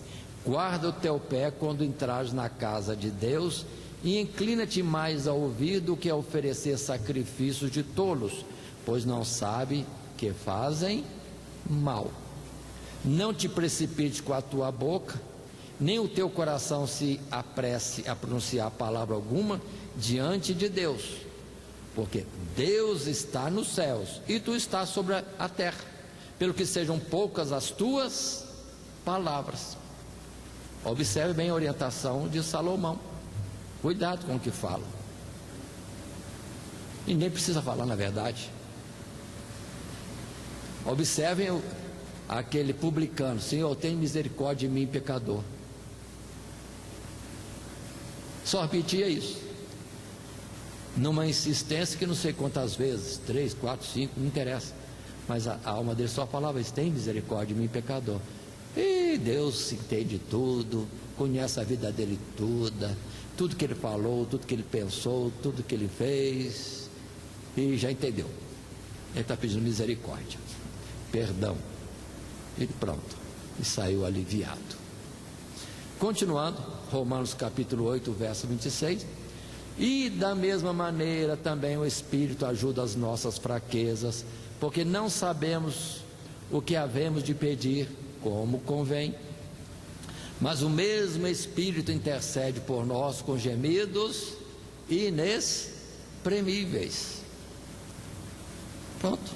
guarda o teu pé quando entrares na casa de Deus, e inclina-te mais a ouvir do que a oferecer sacrifícios de tolos, pois não sabe que fazem mal. Não te precipites com a tua boca, nem o teu coração se apresse a pronunciar palavra alguma diante de Deus, porque Deus está nos céus e tu estás sobre a terra, pelo que sejam poucas as tuas palavras. Observe bem a orientação de Salomão. Cuidado com o que fala. Ninguém precisa falar, na verdade. Observem aquele publicano: Senhor, tem misericórdia de mim, pecador. Só repetia isso, numa insistência que não sei quantas vezes, 3, 4, 5, não interessa, mas a alma dele só falava isso: tem misericórdia de mim, pecador. E Deus entende tudo, conhece a vida dele toda, tudo que ele falou, tudo que ele pensou, tudo que ele fez, e já entendeu. Ele está pedindo misericórdia, perdão, e pronto, e saiu aliviado. Continuando, Romanos capítulo 8, verso 26, e da mesma maneira também o Espírito ajuda as nossas fraquezas, porque não sabemos o que havemos de pedir como convém, mas o mesmo Espírito intercede por nós com gemidos inexprimíveis. Pronto.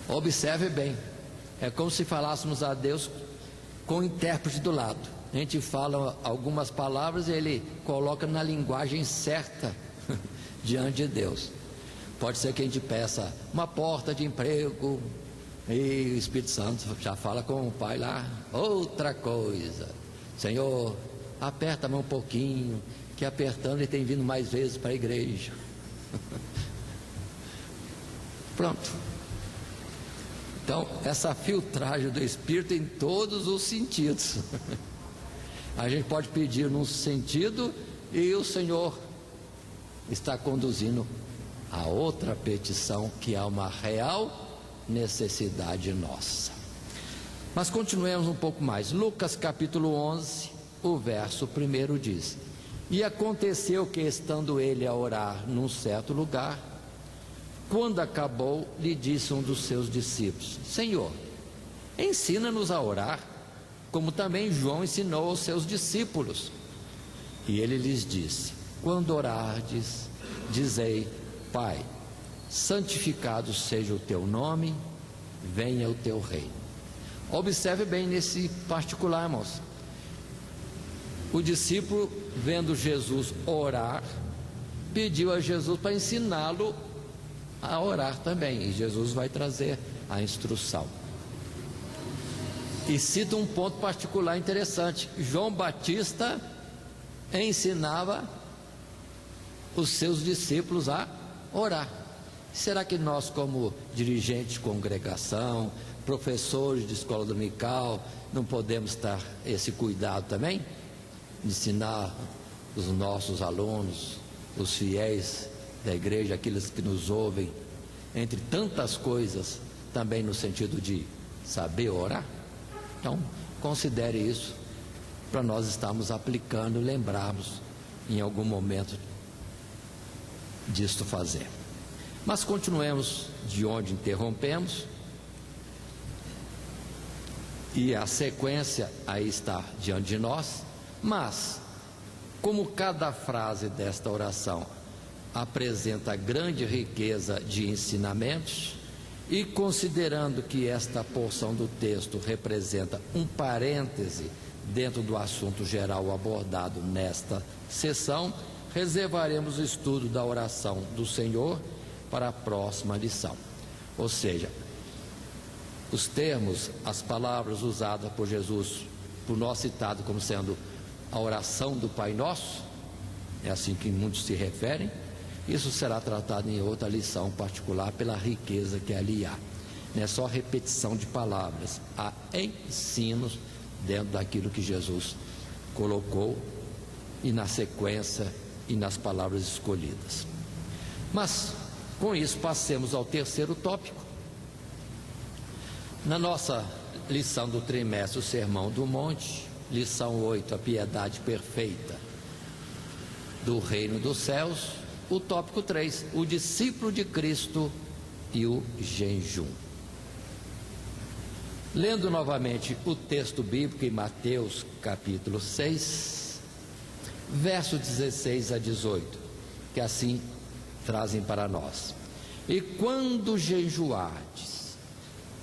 Observe bem, é como se falássemos a Deus com o intérprete do lado. A gente fala algumas palavras e ele coloca na linguagem certa diante de Deus. Pode ser que a gente peça uma porta de emprego e o Espírito Santo já fala com o Pai lá outra coisa. Senhor, aperta a mão um pouquinho, que apertando ele tem vindo mais vezes para a igreja. Pronto. Então, essa filtragem do Espírito em todos os sentidos. A gente pode pedir num sentido e o Senhor está conduzindo a outra petição, que é uma real necessidade nossa. Mas continuemos um pouco mais. Lucas capítulo 11, o verso 1 diz: e aconteceu que, estando ele a orar num certo lugar, quando acabou, lhe disse um dos seus discípulos: Senhor, ensina-nos a orar, como também João ensinou aos seus discípulos. E ele lhes disse: quando orardes, dizei: Pai, santificado seja o teu nome, venha o teu reino. Observe bem nesse particular, irmãos. O discípulo, vendo Jesus orar, pediu a Jesus para ensiná-lo a orar também, e Jesus vai trazer a instrução. E cita um ponto particular interessante: João Batista ensinava os seus discípulos a orar. Será que nós, como dirigentes de congregação, professores de escola dominical, não podemos ter esse cuidado também? De ensinar os nossos alunos, os fiéis da igreja, aqueles que nos ouvem, entre tantas coisas, também no sentido de saber orar? Então, considere isso, para nós estarmos aplicando, lembrarmos em algum momento disto fazer. Mas continuemos de onde interrompemos, e a sequência aí está diante de nós. Mas, como cada frase desta oração apresenta grande riqueza de ensinamentos, e considerando que esta porção do texto representa um parêntese dentro do assunto geral abordado nesta sessão, reservaremos o estudo da oração do Senhor para a próxima lição. Ou seja, os termos, as palavras usadas por Jesus, por nós citado como sendo a oração do Pai Nosso, é assim que muitos se referem. Isso será tratado em outra lição particular, pela riqueza que ali há. Não é só repetição de palavras, há ensinos dentro daquilo que Jesus colocou, e na sequência e nas palavras escolhidas. Mas, com isso, passemos ao terceiro tópico. Na nossa lição do trimestre, o Sermão do Monte, lição 8, a piedade perfeita do reino dos céus, o tópico 3, o discípulo de Cristo e o jejum. Lendo novamente o texto bíblico em Mateus capítulo 6, verso 16 a 18, que assim trazem para nós: e quando jejuardes,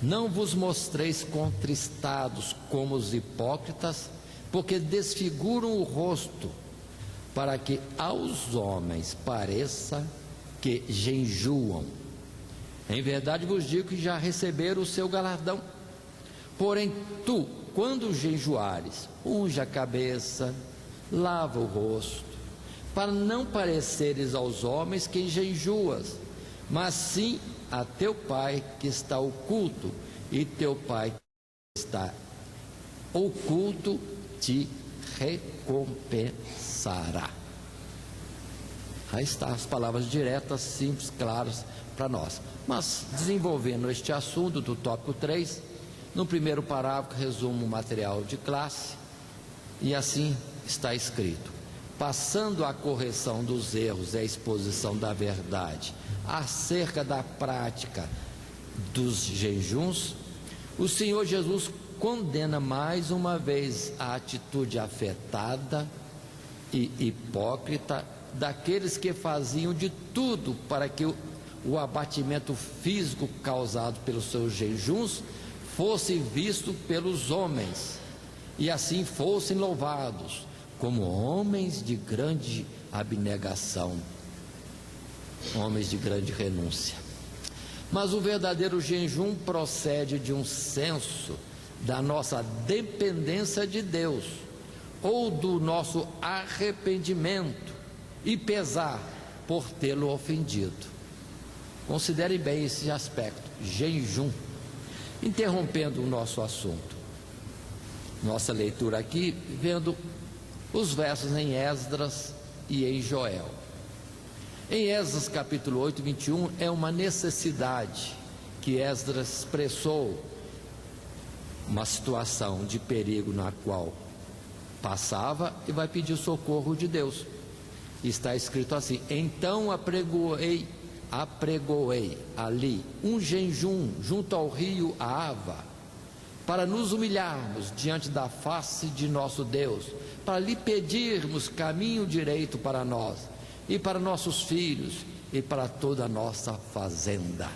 não vos mostreis contristados como os hipócritas, porque desfiguram o rosto, para que aos homens pareça que jejuam. Em verdade vos digo que já receberam o seu galardão. Porém tu, quando jejuares, unge a cabeça, lava o rosto, para não pareceres aos homens que jejuas, mas sim a teu Pai que está oculto, e teu Pai que está oculto te recompensará. Aí está as palavras diretas, simples, claras para nós. Mas, desenvolvendo este assunto do tópico 3, no primeiro parágrafo resumo o material de classe, e assim está escrito: passando a correção dos erros e a exposição da verdade acerca da prática dos jejuns, o Senhor Jesus condena mais uma vez a atitude afetada e hipócrita daqueles que faziam de tudo para que o abatimento físico causado pelos seus jejuns fosse visto pelos homens e assim fossem louvados como homens de grande abnegação, homens de grande renúncia. Mas o verdadeiro jejum procede de um senso da nossa dependência de Deus, ou do nosso arrependimento e pesar por tê-lo ofendido. Considere bem esse aspecto, jejum. Interrompendo o nosso assunto, nossa leitura aqui, vendo os versos em Esdras e em Joel. Em Esdras capítulo 8, 21, é uma necessidade que Esdras expressou, uma situação de perigo na qual passava e vai pedir o socorro de Deus. Está escrito assim: então apregoei ali um jejum junto ao rio Ahava, para nos humilharmos diante da face de nosso Deus, para lhe pedirmos caminho direito para nós e para nossos filhos e para toda a nossa fazenda.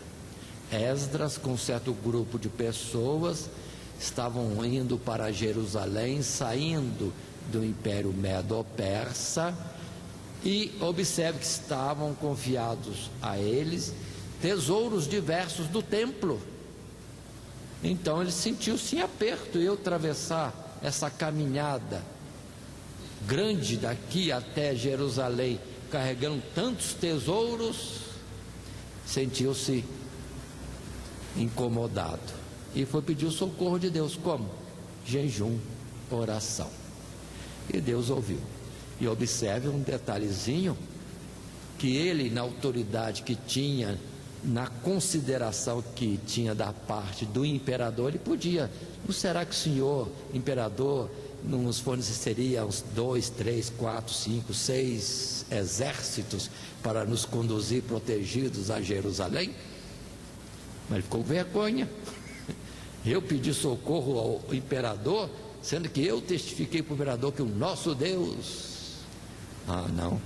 Esdras, com certo grupo de pessoas, estavam indo para Jerusalém, saindo do Império Medo-Persa, e observe que estavam confiados a eles tesouros diversos do templo. Então ele sentiu-se em aperto. Eu atravessar essa caminhada grande daqui até Jerusalém, carregando tantos tesouros, sentiu-se incomodado e foi pedir o socorro de Deus. Como? Jejum, oração. E Deus ouviu. E observe um detalhezinho, que ele, na autoridade que tinha, na consideração que tinha da parte do imperador, ele podia: não será que o senhor, imperador, não nos forneceria uns 2, 3, 4, 5, 6 exércitos para nos conduzir protegidos a Jerusalém? Mas ele ficou com vergonha. Eu pedi socorro ao imperador, sendo que eu testifiquei para o imperador que o nosso Deus... não,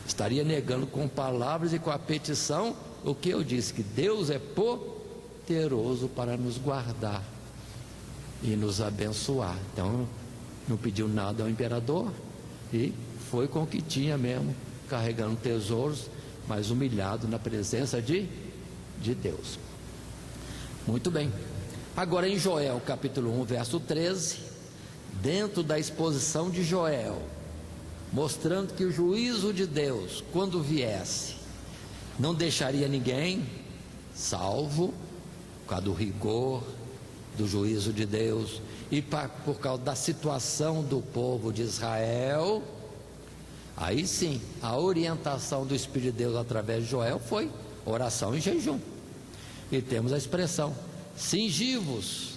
estaria negando com palavras e com a petição o que eu disse, que Deus é poderoso para nos guardar e nos abençoar. Então não pediu nada ao imperador e foi com o que tinha mesmo, carregando tesouros, mas humilhado na presença de Deus. Muito bem. Agora em Joel capítulo 1 verso 13, dentro da exposição de Joel, mostrando que o juízo de Deus, quando viesse, não deixaria ninguém salvo, por causa do rigor do juízo de Deus e por causa da situação do povo de Israel. Aí sim, a orientação do Espírito de Deus através de Joel foi oração e jejum. E temos a expressão: cingivos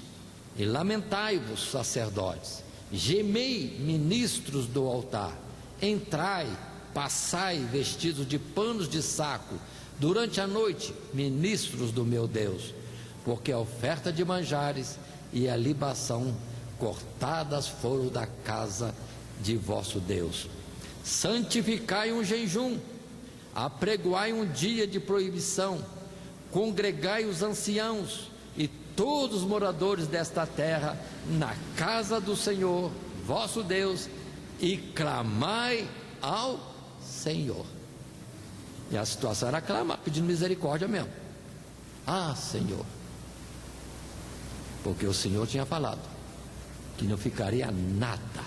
e lamentai-vos, sacerdotes, gemei, ministros do altar, entrai, passai vestidos de panos de saco durante a noite, ministros do meu Deus, porque a oferta de manjares e a libação cortadas foram da casa de vosso Deus. Santificai um jejum, apregoai um dia de proibição, congregai os anciãos e todos os moradores desta terra na casa do Senhor vosso Deus, e clamai ao Senhor. E a situação era clamar, pedindo misericórdia mesmo. Senhor, porque o Senhor tinha falado que não ficaria nada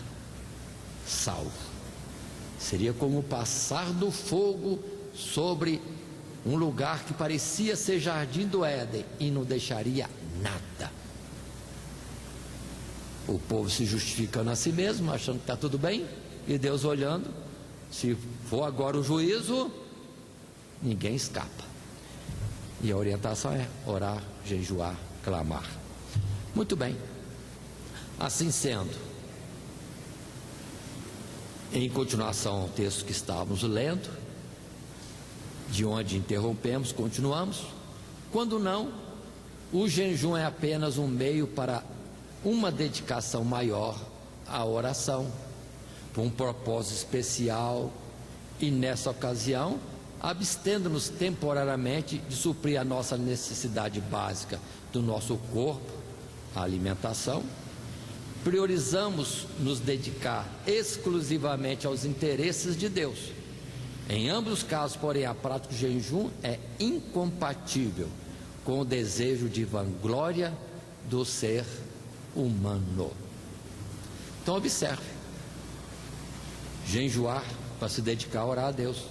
salvo. Seria como passar do fogo sobre um lugar que parecia ser jardim do Éden e não deixaria nada. O povo se justificando a si mesmo, achando que está tudo bem, e Deus olhando, se for agora o juízo, ninguém escapa. E a orientação é orar, jejuar, clamar. Muito bem. Assim sendo, em continuação ao texto que estávamos lendo, de onde interrompemos, continuamos. Quando não, o jejum é apenas um meio para uma dedicação maior à oração, por um propósito especial, e nessa ocasião, abstendo-nos temporariamente de suprir a nossa necessidade básica do nosso corpo, a alimentação, priorizamos nos dedicar exclusivamente aos interesses de Deus. Em ambos os casos, porém, a prática do jejum é incompatível com o desejo de vanglória do ser humano. Então observe, jejuar para se dedicar a orar a Deus,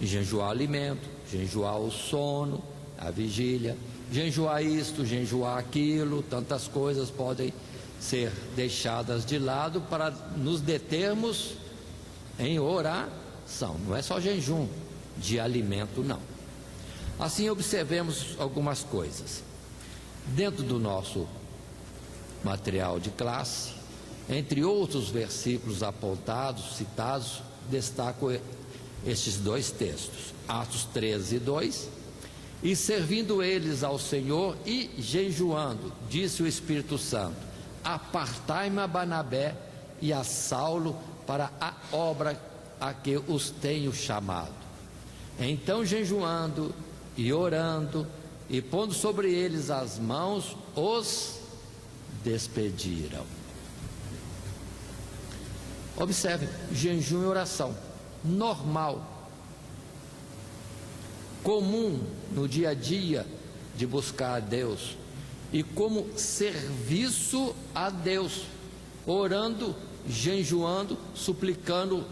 jejuar alimento, jejuar o sono, a vigília, jejuar isto, jejuar aquilo, tantas coisas podem ser deixadas de lado para nos determos em oração. Não é só jejum de alimento, não. Assim, observemos algumas coisas. Dentro do nosso material de classe, entre outros versículos apontados, citados, destaco estes dois textos, Atos 13:2, e servindo eles ao Senhor e jejuando, disse o Espírito Santo: apartai-me a Barnabé e a Saulo para a obra a que os tenho chamado. Então, jejuando e orando e pondo sobre eles as mãos, os despediram. Observe, jejum e oração normal, comum no dia a dia de buscar a Deus, e como serviço a Deus, orando, jejuando, suplicando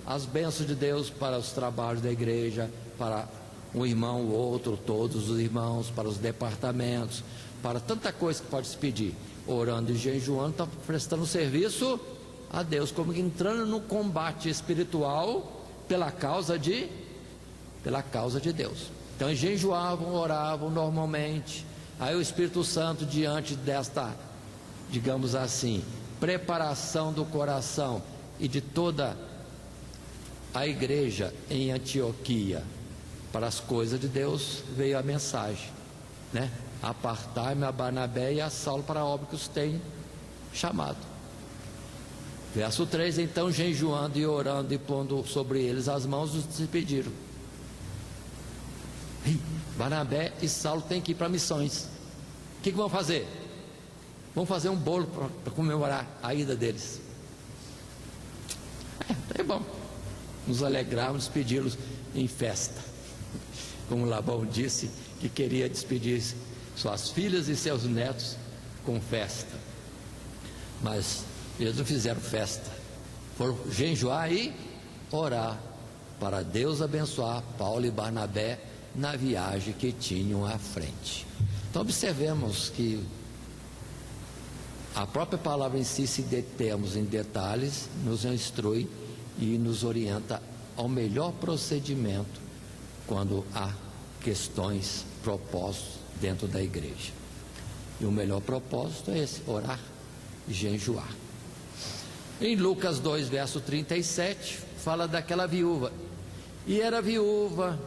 as bênçãos de Deus para os trabalhos da igreja, para um irmão ou outro, todos os irmãos, para os departamentos, para tanta coisa que pode se pedir. Orando e jejuando, está prestando serviço a Deus, como entrando no combate espiritual pela causa de Deus. Então jejuavam, oravam normalmente. Aí o Espírito Santo, diante desta, digamos assim, preparação do coração e de toda a igreja em Antioquia para as coisas de Deus, veio a mensagem, né? Apartai-me a Barnabé e a Saulo para a obra que os tem chamado. Verso 3: então jejuando e orando e pondo sobre eles as mãos, os despediram. Barnabé e Saulo têm que ir para missões. O que vão fazer? Vão fazer um bolo para comemorar a ida deles. É bom. Nos alegrarmos, despedi-los em festa. Como Labão disse que queria despedir suas filhas e seus netos com festa. Mas eles não fizeram festa. Foram jejuar e orar para Deus abençoar Paulo e Barnabé na viagem que tinham à frente. Então observemos que a própria palavra em si, se determos em detalhes, nos instrui e nos orienta ao melhor procedimento quando há questões, propósitos dentro da igreja. E o melhor propósito é esse: orar e jejuar. Em Lucas 2, verso 37, fala daquela viúva. E era viúva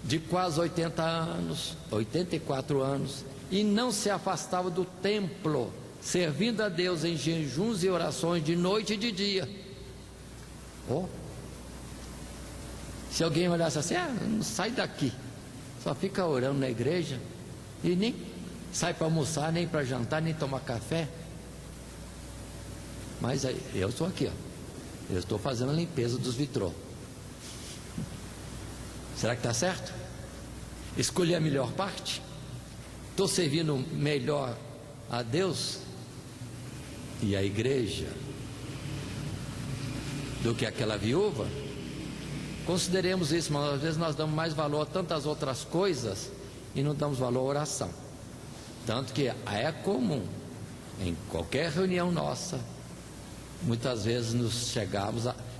de quase 80 anos, 84 anos, e não se afastava do templo, servindo a Deus em jejuns e orações de noite e de dia. Se alguém olhasse assim: não sai daqui, só fica orando na igreja e nem sai para almoçar, nem para jantar, nem tomar café. Mas aí, eu estou aqui, eu estou fazendo a limpeza dos vitrô. Será que está certo? Escolhi a melhor parte? Estou servindo melhor a Deus e a igreja do que aquela viúva? Consideremos isso, mas às vezes nós damos mais valor a tantas outras coisas e não damos valor à oração. Tanto que é comum em qualquer reunião nossa, muitas vezes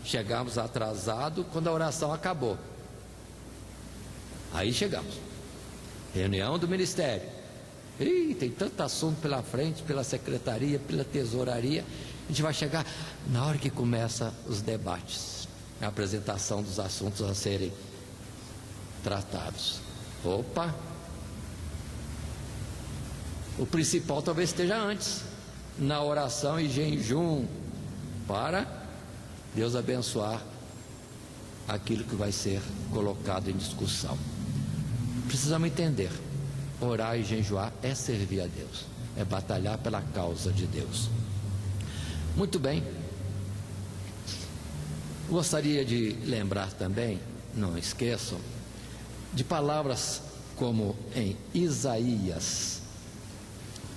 chegamos atrasados quando a oração acabou. Aí chegamos. Reunião do ministério. Tem tanto assunto pela frente, pela secretaria, pela tesouraria. A gente vai chegar na hora que começa os debates, a apresentação dos assuntos a serem tratados. Opa! O principal talvez esteja antes, na oração e jejum, para Deus abençoar aquilo que vai ser colocado em discussão. Precisamos entender: orar e jejuar é servir a Deus, é batalhar pela causa de Deus. Muito bem. Gostaria de lembrar também, não esqueçam, de palavras como em Isaías,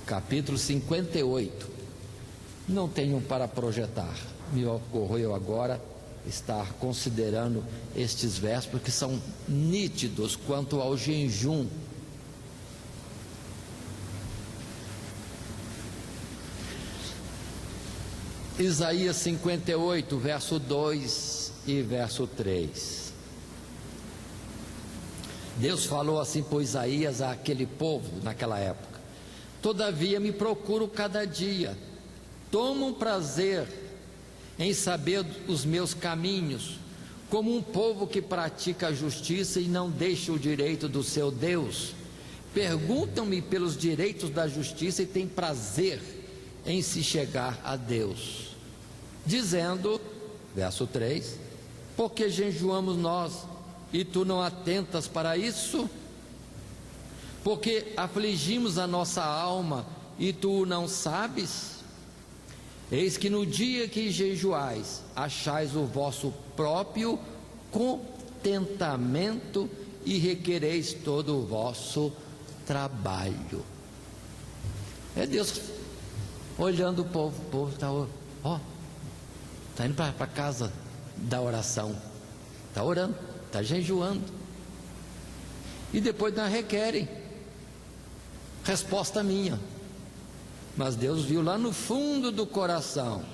capítulo 58. Não tenho para projetar, me ocorreu agora estar considerando estes versos, porque são nítidos quanto ao jejum. Isaías 58, verso 2 e verso 3. Deus falou assim por Isaías àquele povo naquela época: todavia me procuro cada dia, tomo um prazer em saber os meus caminhos, como um povo que pratica a justiça e não deixa o direito do seu Deus. Perguntam-me pelos direitos da justiça e têm prazer em se chegar a Deus, dizendo, verso 3: porque jejuamos nós e tu não atentas para isso? Porque afligimos a nossa alma e tu não sabes? Eis que no dia que jejuais, achais o vosso próprio contentamento e requereis todo o vosso trabalho. É Deus olhando o povo está indo para a casa da oração, está orando, está jejuando, e depois não requerem resposta minha. Mas Deus viu lá no fundo do coração: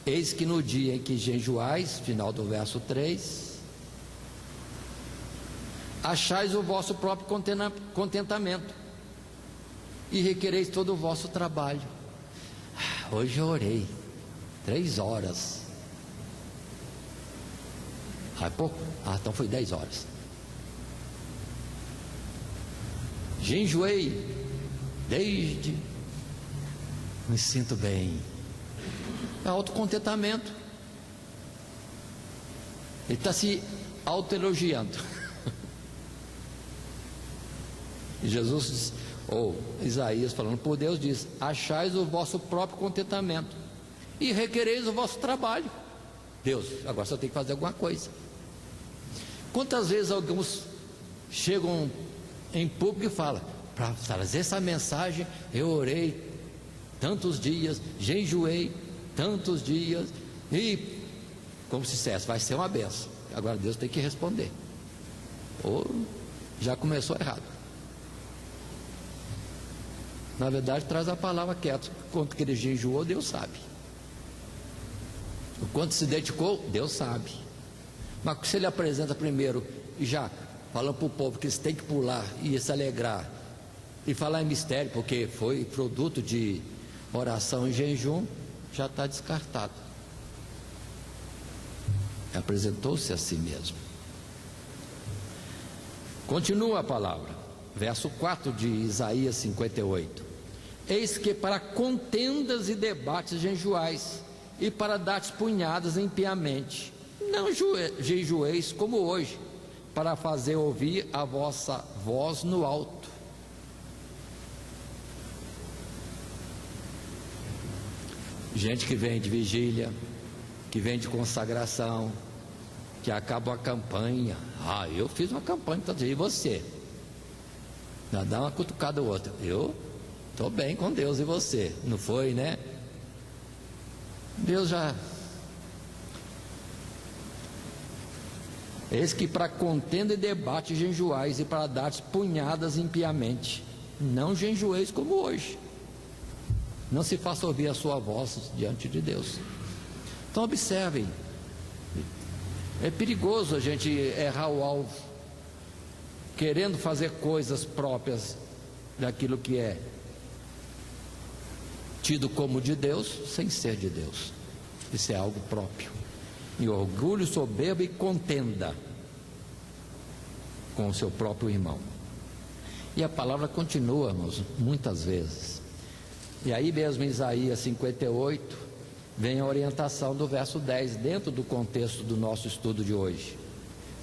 eis que no dia em que jejuais, final do verso 3, achais o vosso próprio contentamento e requereis todo o vosso trabalho. Hoje eu orei 3 horas. É pouco? Então foi 10 horas. Jejuei desde... me sinto bem. É autocontentamento. Ele está se autoelogiando. Jesus, Isaías falando por Deus, diz: achais o vosso próprio contentamento e requereis o vosso trabalho. Deus, agora só tem que fazer alguma coisa. Quantas vezes alguns chegam em público e falam: para trazer essa mensagem eu orei tantos dias, jejuei tantos dias, e como se dissesse, vai ser uma benção. Agora Deus tem que responder. Ou já começou errado. Na verdade, traz a palavra quieto. Quanto que ele jejuou, Deus sabe. O quanto se dedicou, Deus sabe. Mas se ele apresenta primeiro, e já falando para o povo que eles têm que pular e se alegrar, e falar em mistério, porque foi produto de oração e jejum, já está descartado. Apresentou-se a si mesmo. Continua a palavra, verso 4 de Isaías 58: eis que para contendas e debates jejuais, e para dar-te punhadas impiamente, não jejueis como hoje, para fazer ouvir a vossa voz no alto. Gente que vem de vigília, que vem de consagração, que acaba a campanha. Eu fiz uma campanha, e você? Dá uma cutucada ou outra. Eu estou bem com Deus, e você? Não foi, né? Deus já... Eis que para contenda e debate jejuais, e para dar punhadas impiamente, não jejueis como hoje. Não se faça ouvir a sua voz diante de Deus. Então observem, é perigoso a gente errar o alvo, querendo fazer coisas próprias daquilo que é tido como de Deus, sem ser de Deus. Isso é algo próprio. E orgulho, soberba e contenda com o seu próprio irmão. E a palavra continua, irmãos, muitas vezes. E aí mesmo em Isaías 58, vem a orientação do verso 10, dentro do contexto do nosso estudo de hoje.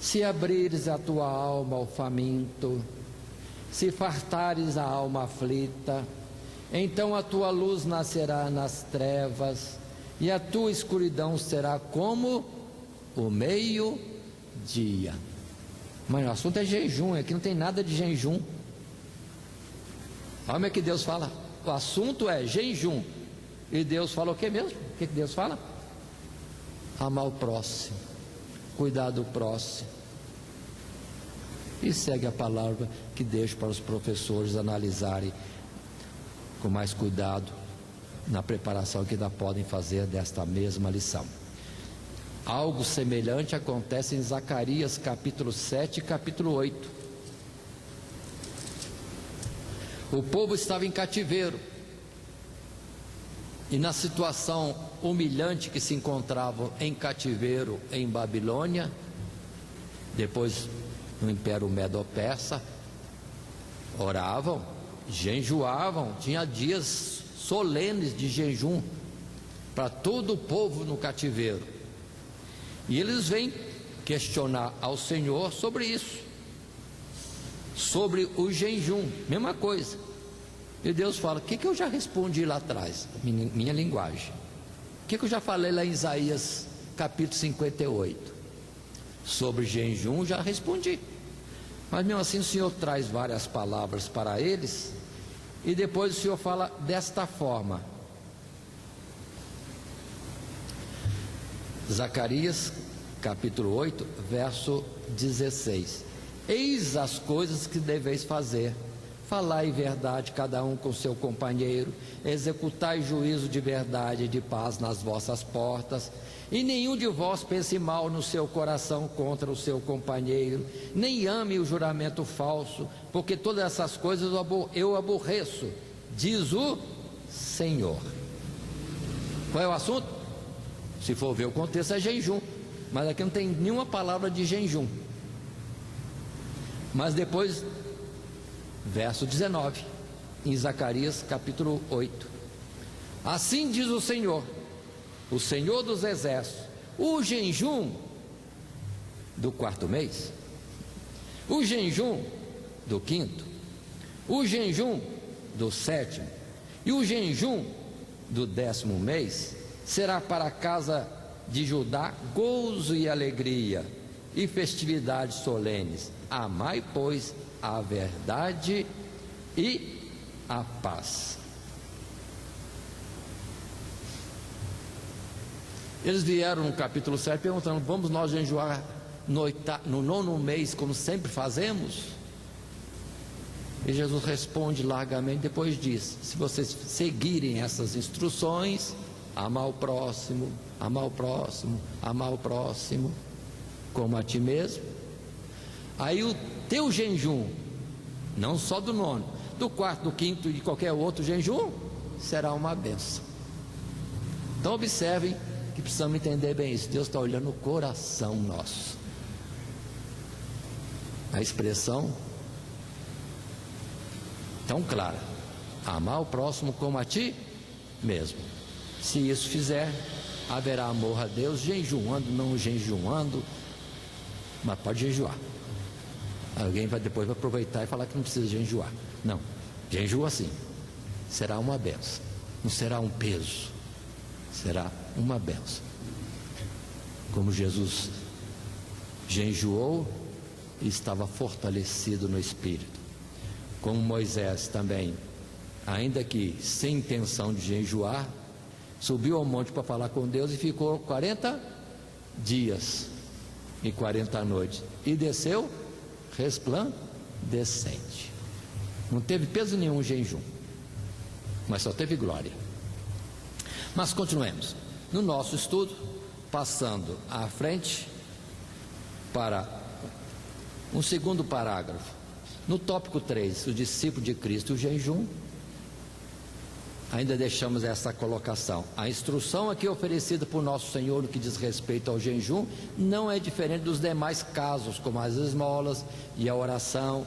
Se abrires a tua alma ao faminto, se fartares a alma aflita, então a tua luz nascerá nas trevas, e a tua escuridão será como o meio-dia. Mas o assunto é jejum, aqui não tem nada de jejum. Olha o que Deus fala, o assunto é jejum. E Deus fala o que mesmo? O que Deus fala? Amar o próximo, cuidar do próximo. E segue a palavra que deixo para os professores analisarem com mais cuidado na preparação que ainda podem fazer desta mesma lição. Algo semelhante acontece em Zacarias capítulo 7 e capítulo 8. O povo estava em cativeiro, e na situação humilhante que se encontravam em cativeiro em Babilônia, depois no Império Medo-Persa, oravam, jejuavam, tinha dias solenes de jejum para todo o povo no cativeiro. E eles vêm questionar ao Senhor sobre isso, sobre o jejum, mesma coisa. E Deus fala, o que eu já respondi lá atrás, minha linguagem, o que eu já falei lá em Isaías capítulo 58, sobre jejum já respondi. Mas mesmo assim o Senhor traz várias palavras para eles, e depois o Senhor fala desta forma. Zacarias capítulo 8, verso 16: Eis as coisas que deveis fazer: falai verdade cada um com seu companheiro, executai juízo de verdade e de paz nas vossas portas, e nenhum de vós pense mal no seu coração contra o seu companheiro, nem ame o juramento falso, porque todas essas coisas eu aborreço, diz o Senhor. Qual é o assunto? Se for ver o contexto, é jejum, mas aqui não tem nenhuma palavra de jejum. Mas depois, verso 19, em Zacarias capítulo 8: Assim diz o Senhor dos exércitos: o jejum do 4º mês, o jejum do 5º, o jejum do 7º e o jejum do 10º mês será para a casa de Judá gozo e alegria e festividades solenes. Amai, pois, a verdade e a paz. Eles vieram no capítulo 7 perguntando: vamos nós jejuar no 9º mês, como sempre fazemos? E Jesus responde largamente, depois diz: se vocês seguirem essas instruções, amar o próximo, amar o próximo, amar o próximo como a ti mesmo, aí o teu jejum, não só do 9º, do 4º, do 5º e de qualquer outro jejum, será uma bênção. Então observem que precisamos entender bem isso. Deus está olhando o coração nosso. A expressão tão clara: amar o próximo como a ti mesmo. Se isso fizer, haverá amor a Deus, jejuando, não jejuando, mas pode jejuar. Alguém depois vai aproveitar e falar que não precisa jejuar. Não, jejua sim. Será uma bênção, não será um peso, será uma bênção. Como Jesus jejuou e estava fortalecido no Espírito, como Moisés também, ainda que sem intenção de jejuar, subiu ao monte para falar com Deus e ficou 40 dias e 40 noites, e desceu resplandecente. Não teve peso nenhum o jejum, mas só teve glória. Mas continuemos no nosso estudo, passando à frente para um segundo parágrafo. No tópico 3, o discípulo de Cristo e o jejum, ainda deixamos essa colocação. A instrução aqui oferecida por nosso Senhor no que diz respeito ao jejum não é diferente dos demais casos, como as esmolas e a oração.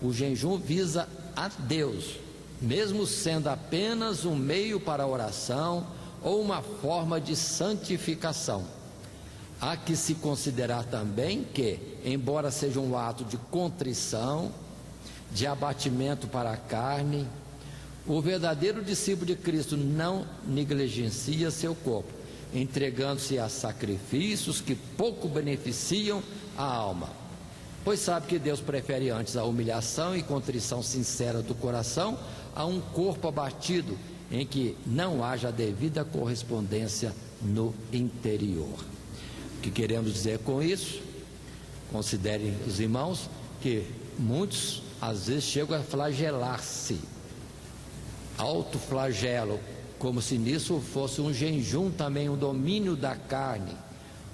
O jejum visa a Deus, mesmo sendo apenas um meio para a oração ou uma forma de santificação. Há que se considerar também que, embora seja um ato de contrição, de abatimento para a carne, o verdadeiro discípulo de Cristo não negligencia seu corpo, entregando-se a sacrifícios que pouco beneficiam a alma, pois sabe que Deus prefere antes a humilhação e contrição sincera do coração a um corpo abatido em que não haja a devida correspondência no interior. O que queremos dizer com isso? Considerem os irmãos que muitos às vezes chegam a flagelar-se, autoflagelo, como se nisso fosse um jejum também, um domínio da carne,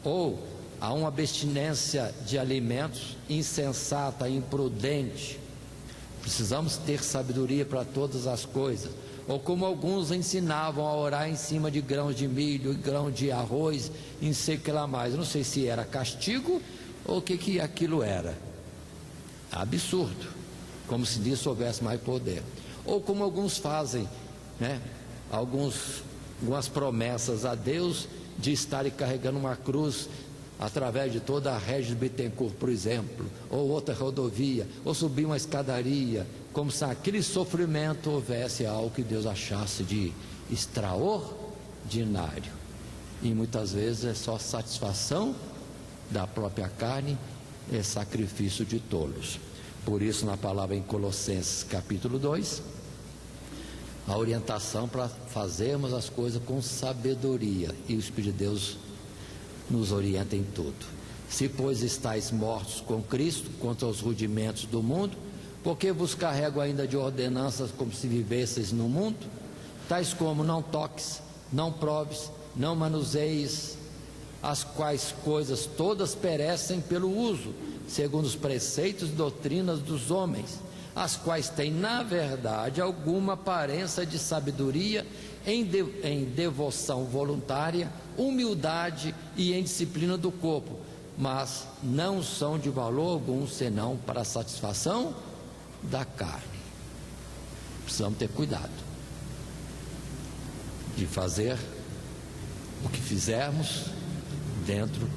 ou há uma abstinência de alimentos insensata, imprudente. Precisamos ter sabedoria para todas as coisas. Ou como alguns ensinavam a orar em cima de grãos de milho, grão de arroz, em sei que lá mais. Eu não sei se era castigo ou o que aquilo era. Absurdo, como se nisso houvesse mais poder. Ou como alguns fazem, né? Algumas promessas a Deus de estarem carregando uma cruz através de toda a Regis Bittencourt, por exemplo, ou outra rodovia, ou subir uma escadaria, como se aquele sofrimento houvesse algo que Deus achasse de extraordinário. E muitas vezes é só satisfação da própria carne, é sacrifício de tolos. Por isso, na palavra em Colossenses capítulo 2, a orientação para fazermos as coisas com sabedoria, e o Espírito de Deus nos orienta em tudo. Se, pois, estáis mortos com Cristo contra os rudimentos do mundo, por que vos carrego ainda de ordenanças como se vivesseis no mundo? Tais como: não toques, não proves, não manuseis, as quais coisas todas perecem pelo uso, segundo os preceitos e doutrinas dos homens, as quais têm, na verdade, alguma aparência de sabedoria, em devoção voluntária, humildade e em disciplina do corpo, mas não são de valor algum, senão para a satisfação da carne. Precisamos ter cuidado de fazer o que fizermos dentro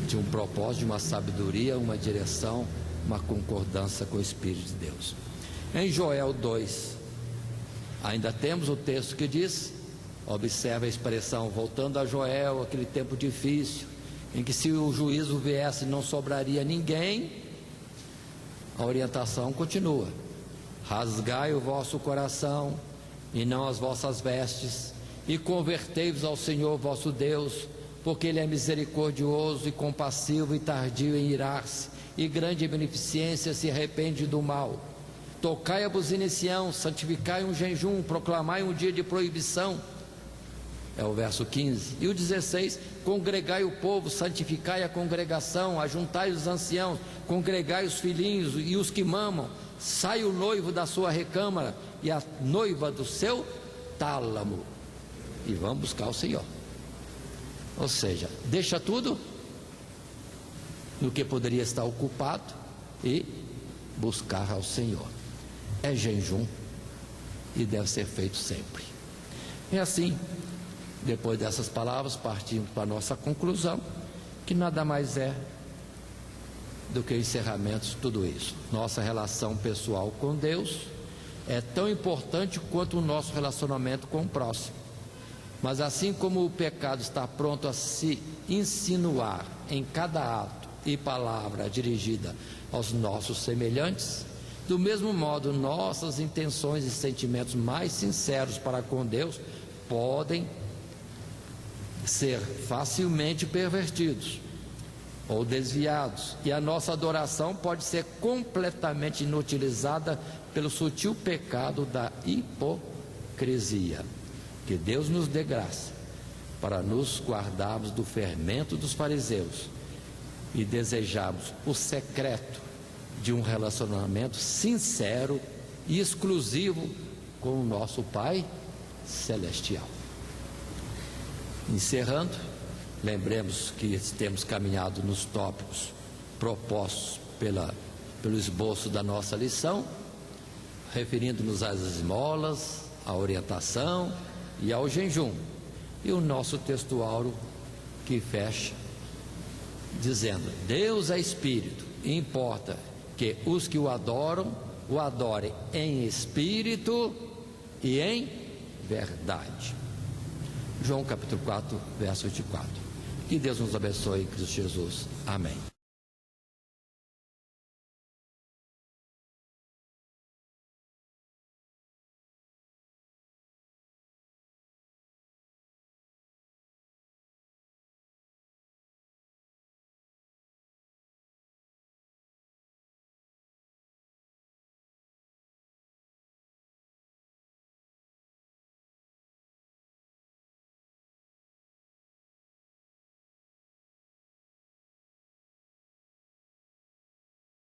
de um propósito, de uma sabedoria, uma direção, uma concordância com o Espírito de Deus. Em Joel 2, ainda temos o texto que diz, observa a expressão, voltando a Joel, aquele tempo difícil, em que se o juízo viesse não sobraria ninguém. A orientação continua: rasgai o vosso coração e não as vossas vestes, e convertei-vos ao Senhor vosso Deus, porque Ele é misericordioso e compassivo e tardio em irar-se, e grande beneficência, se arrepende do mal. Tocai a buzina em Sião, santificai um jejum, proclamai um dia de proibição. É o verso 15. E o 16: congregai o povo, santificai a congregação, ajuntai os anciãos, congregai os filhinhos e os que mamam. Sai o noivo da sua recâmara e a noiva do seu tálamo, e vamos buscar o Senhor. Ou seja, deixa tudo no que poderia estar ocupado e buscar ao Senhor. É jejum e deve ser feito sempre. É assim, depois dessas palavras, partindo para a nossa conclusão, que nada mais é do que o encerramento de tudo isso. Nossa relação pessoal com Deus é tão importante quanto o nosso relacionamento com o próximo. Mas assim como o pecado está pronto a se insinuar em cada ato e palavra dirigida aos nossos semelhantes, do mesmo modo nossas intenções e sentimentos mais sinceros para com Deus podem ser facilmente pervertidos ou desviados, e a nossa adoração pode ser completamente inutilizada pelo sutil pecado da hipocrisia. Que Deus nos dê graça para nos guardarmos do fermento dos fariseus e desejarmos o secreto de um relacionamento sincero e exclusivo com o nosso Pai Celestial. Encerrando, lembremos que temos caminhado nos tópicos propostos pelo esboço da nossa lição, referindo-nos às esmolas, à orientação e ao jejum. E o nosso textuário que fecha dizendo: Deus é Espírito, e importa que os que o adoram, o adorem em espírito e em verdade. João capítulo 4, verso 24. Que Deus nos abençoe em Cristo Jesus. Amém.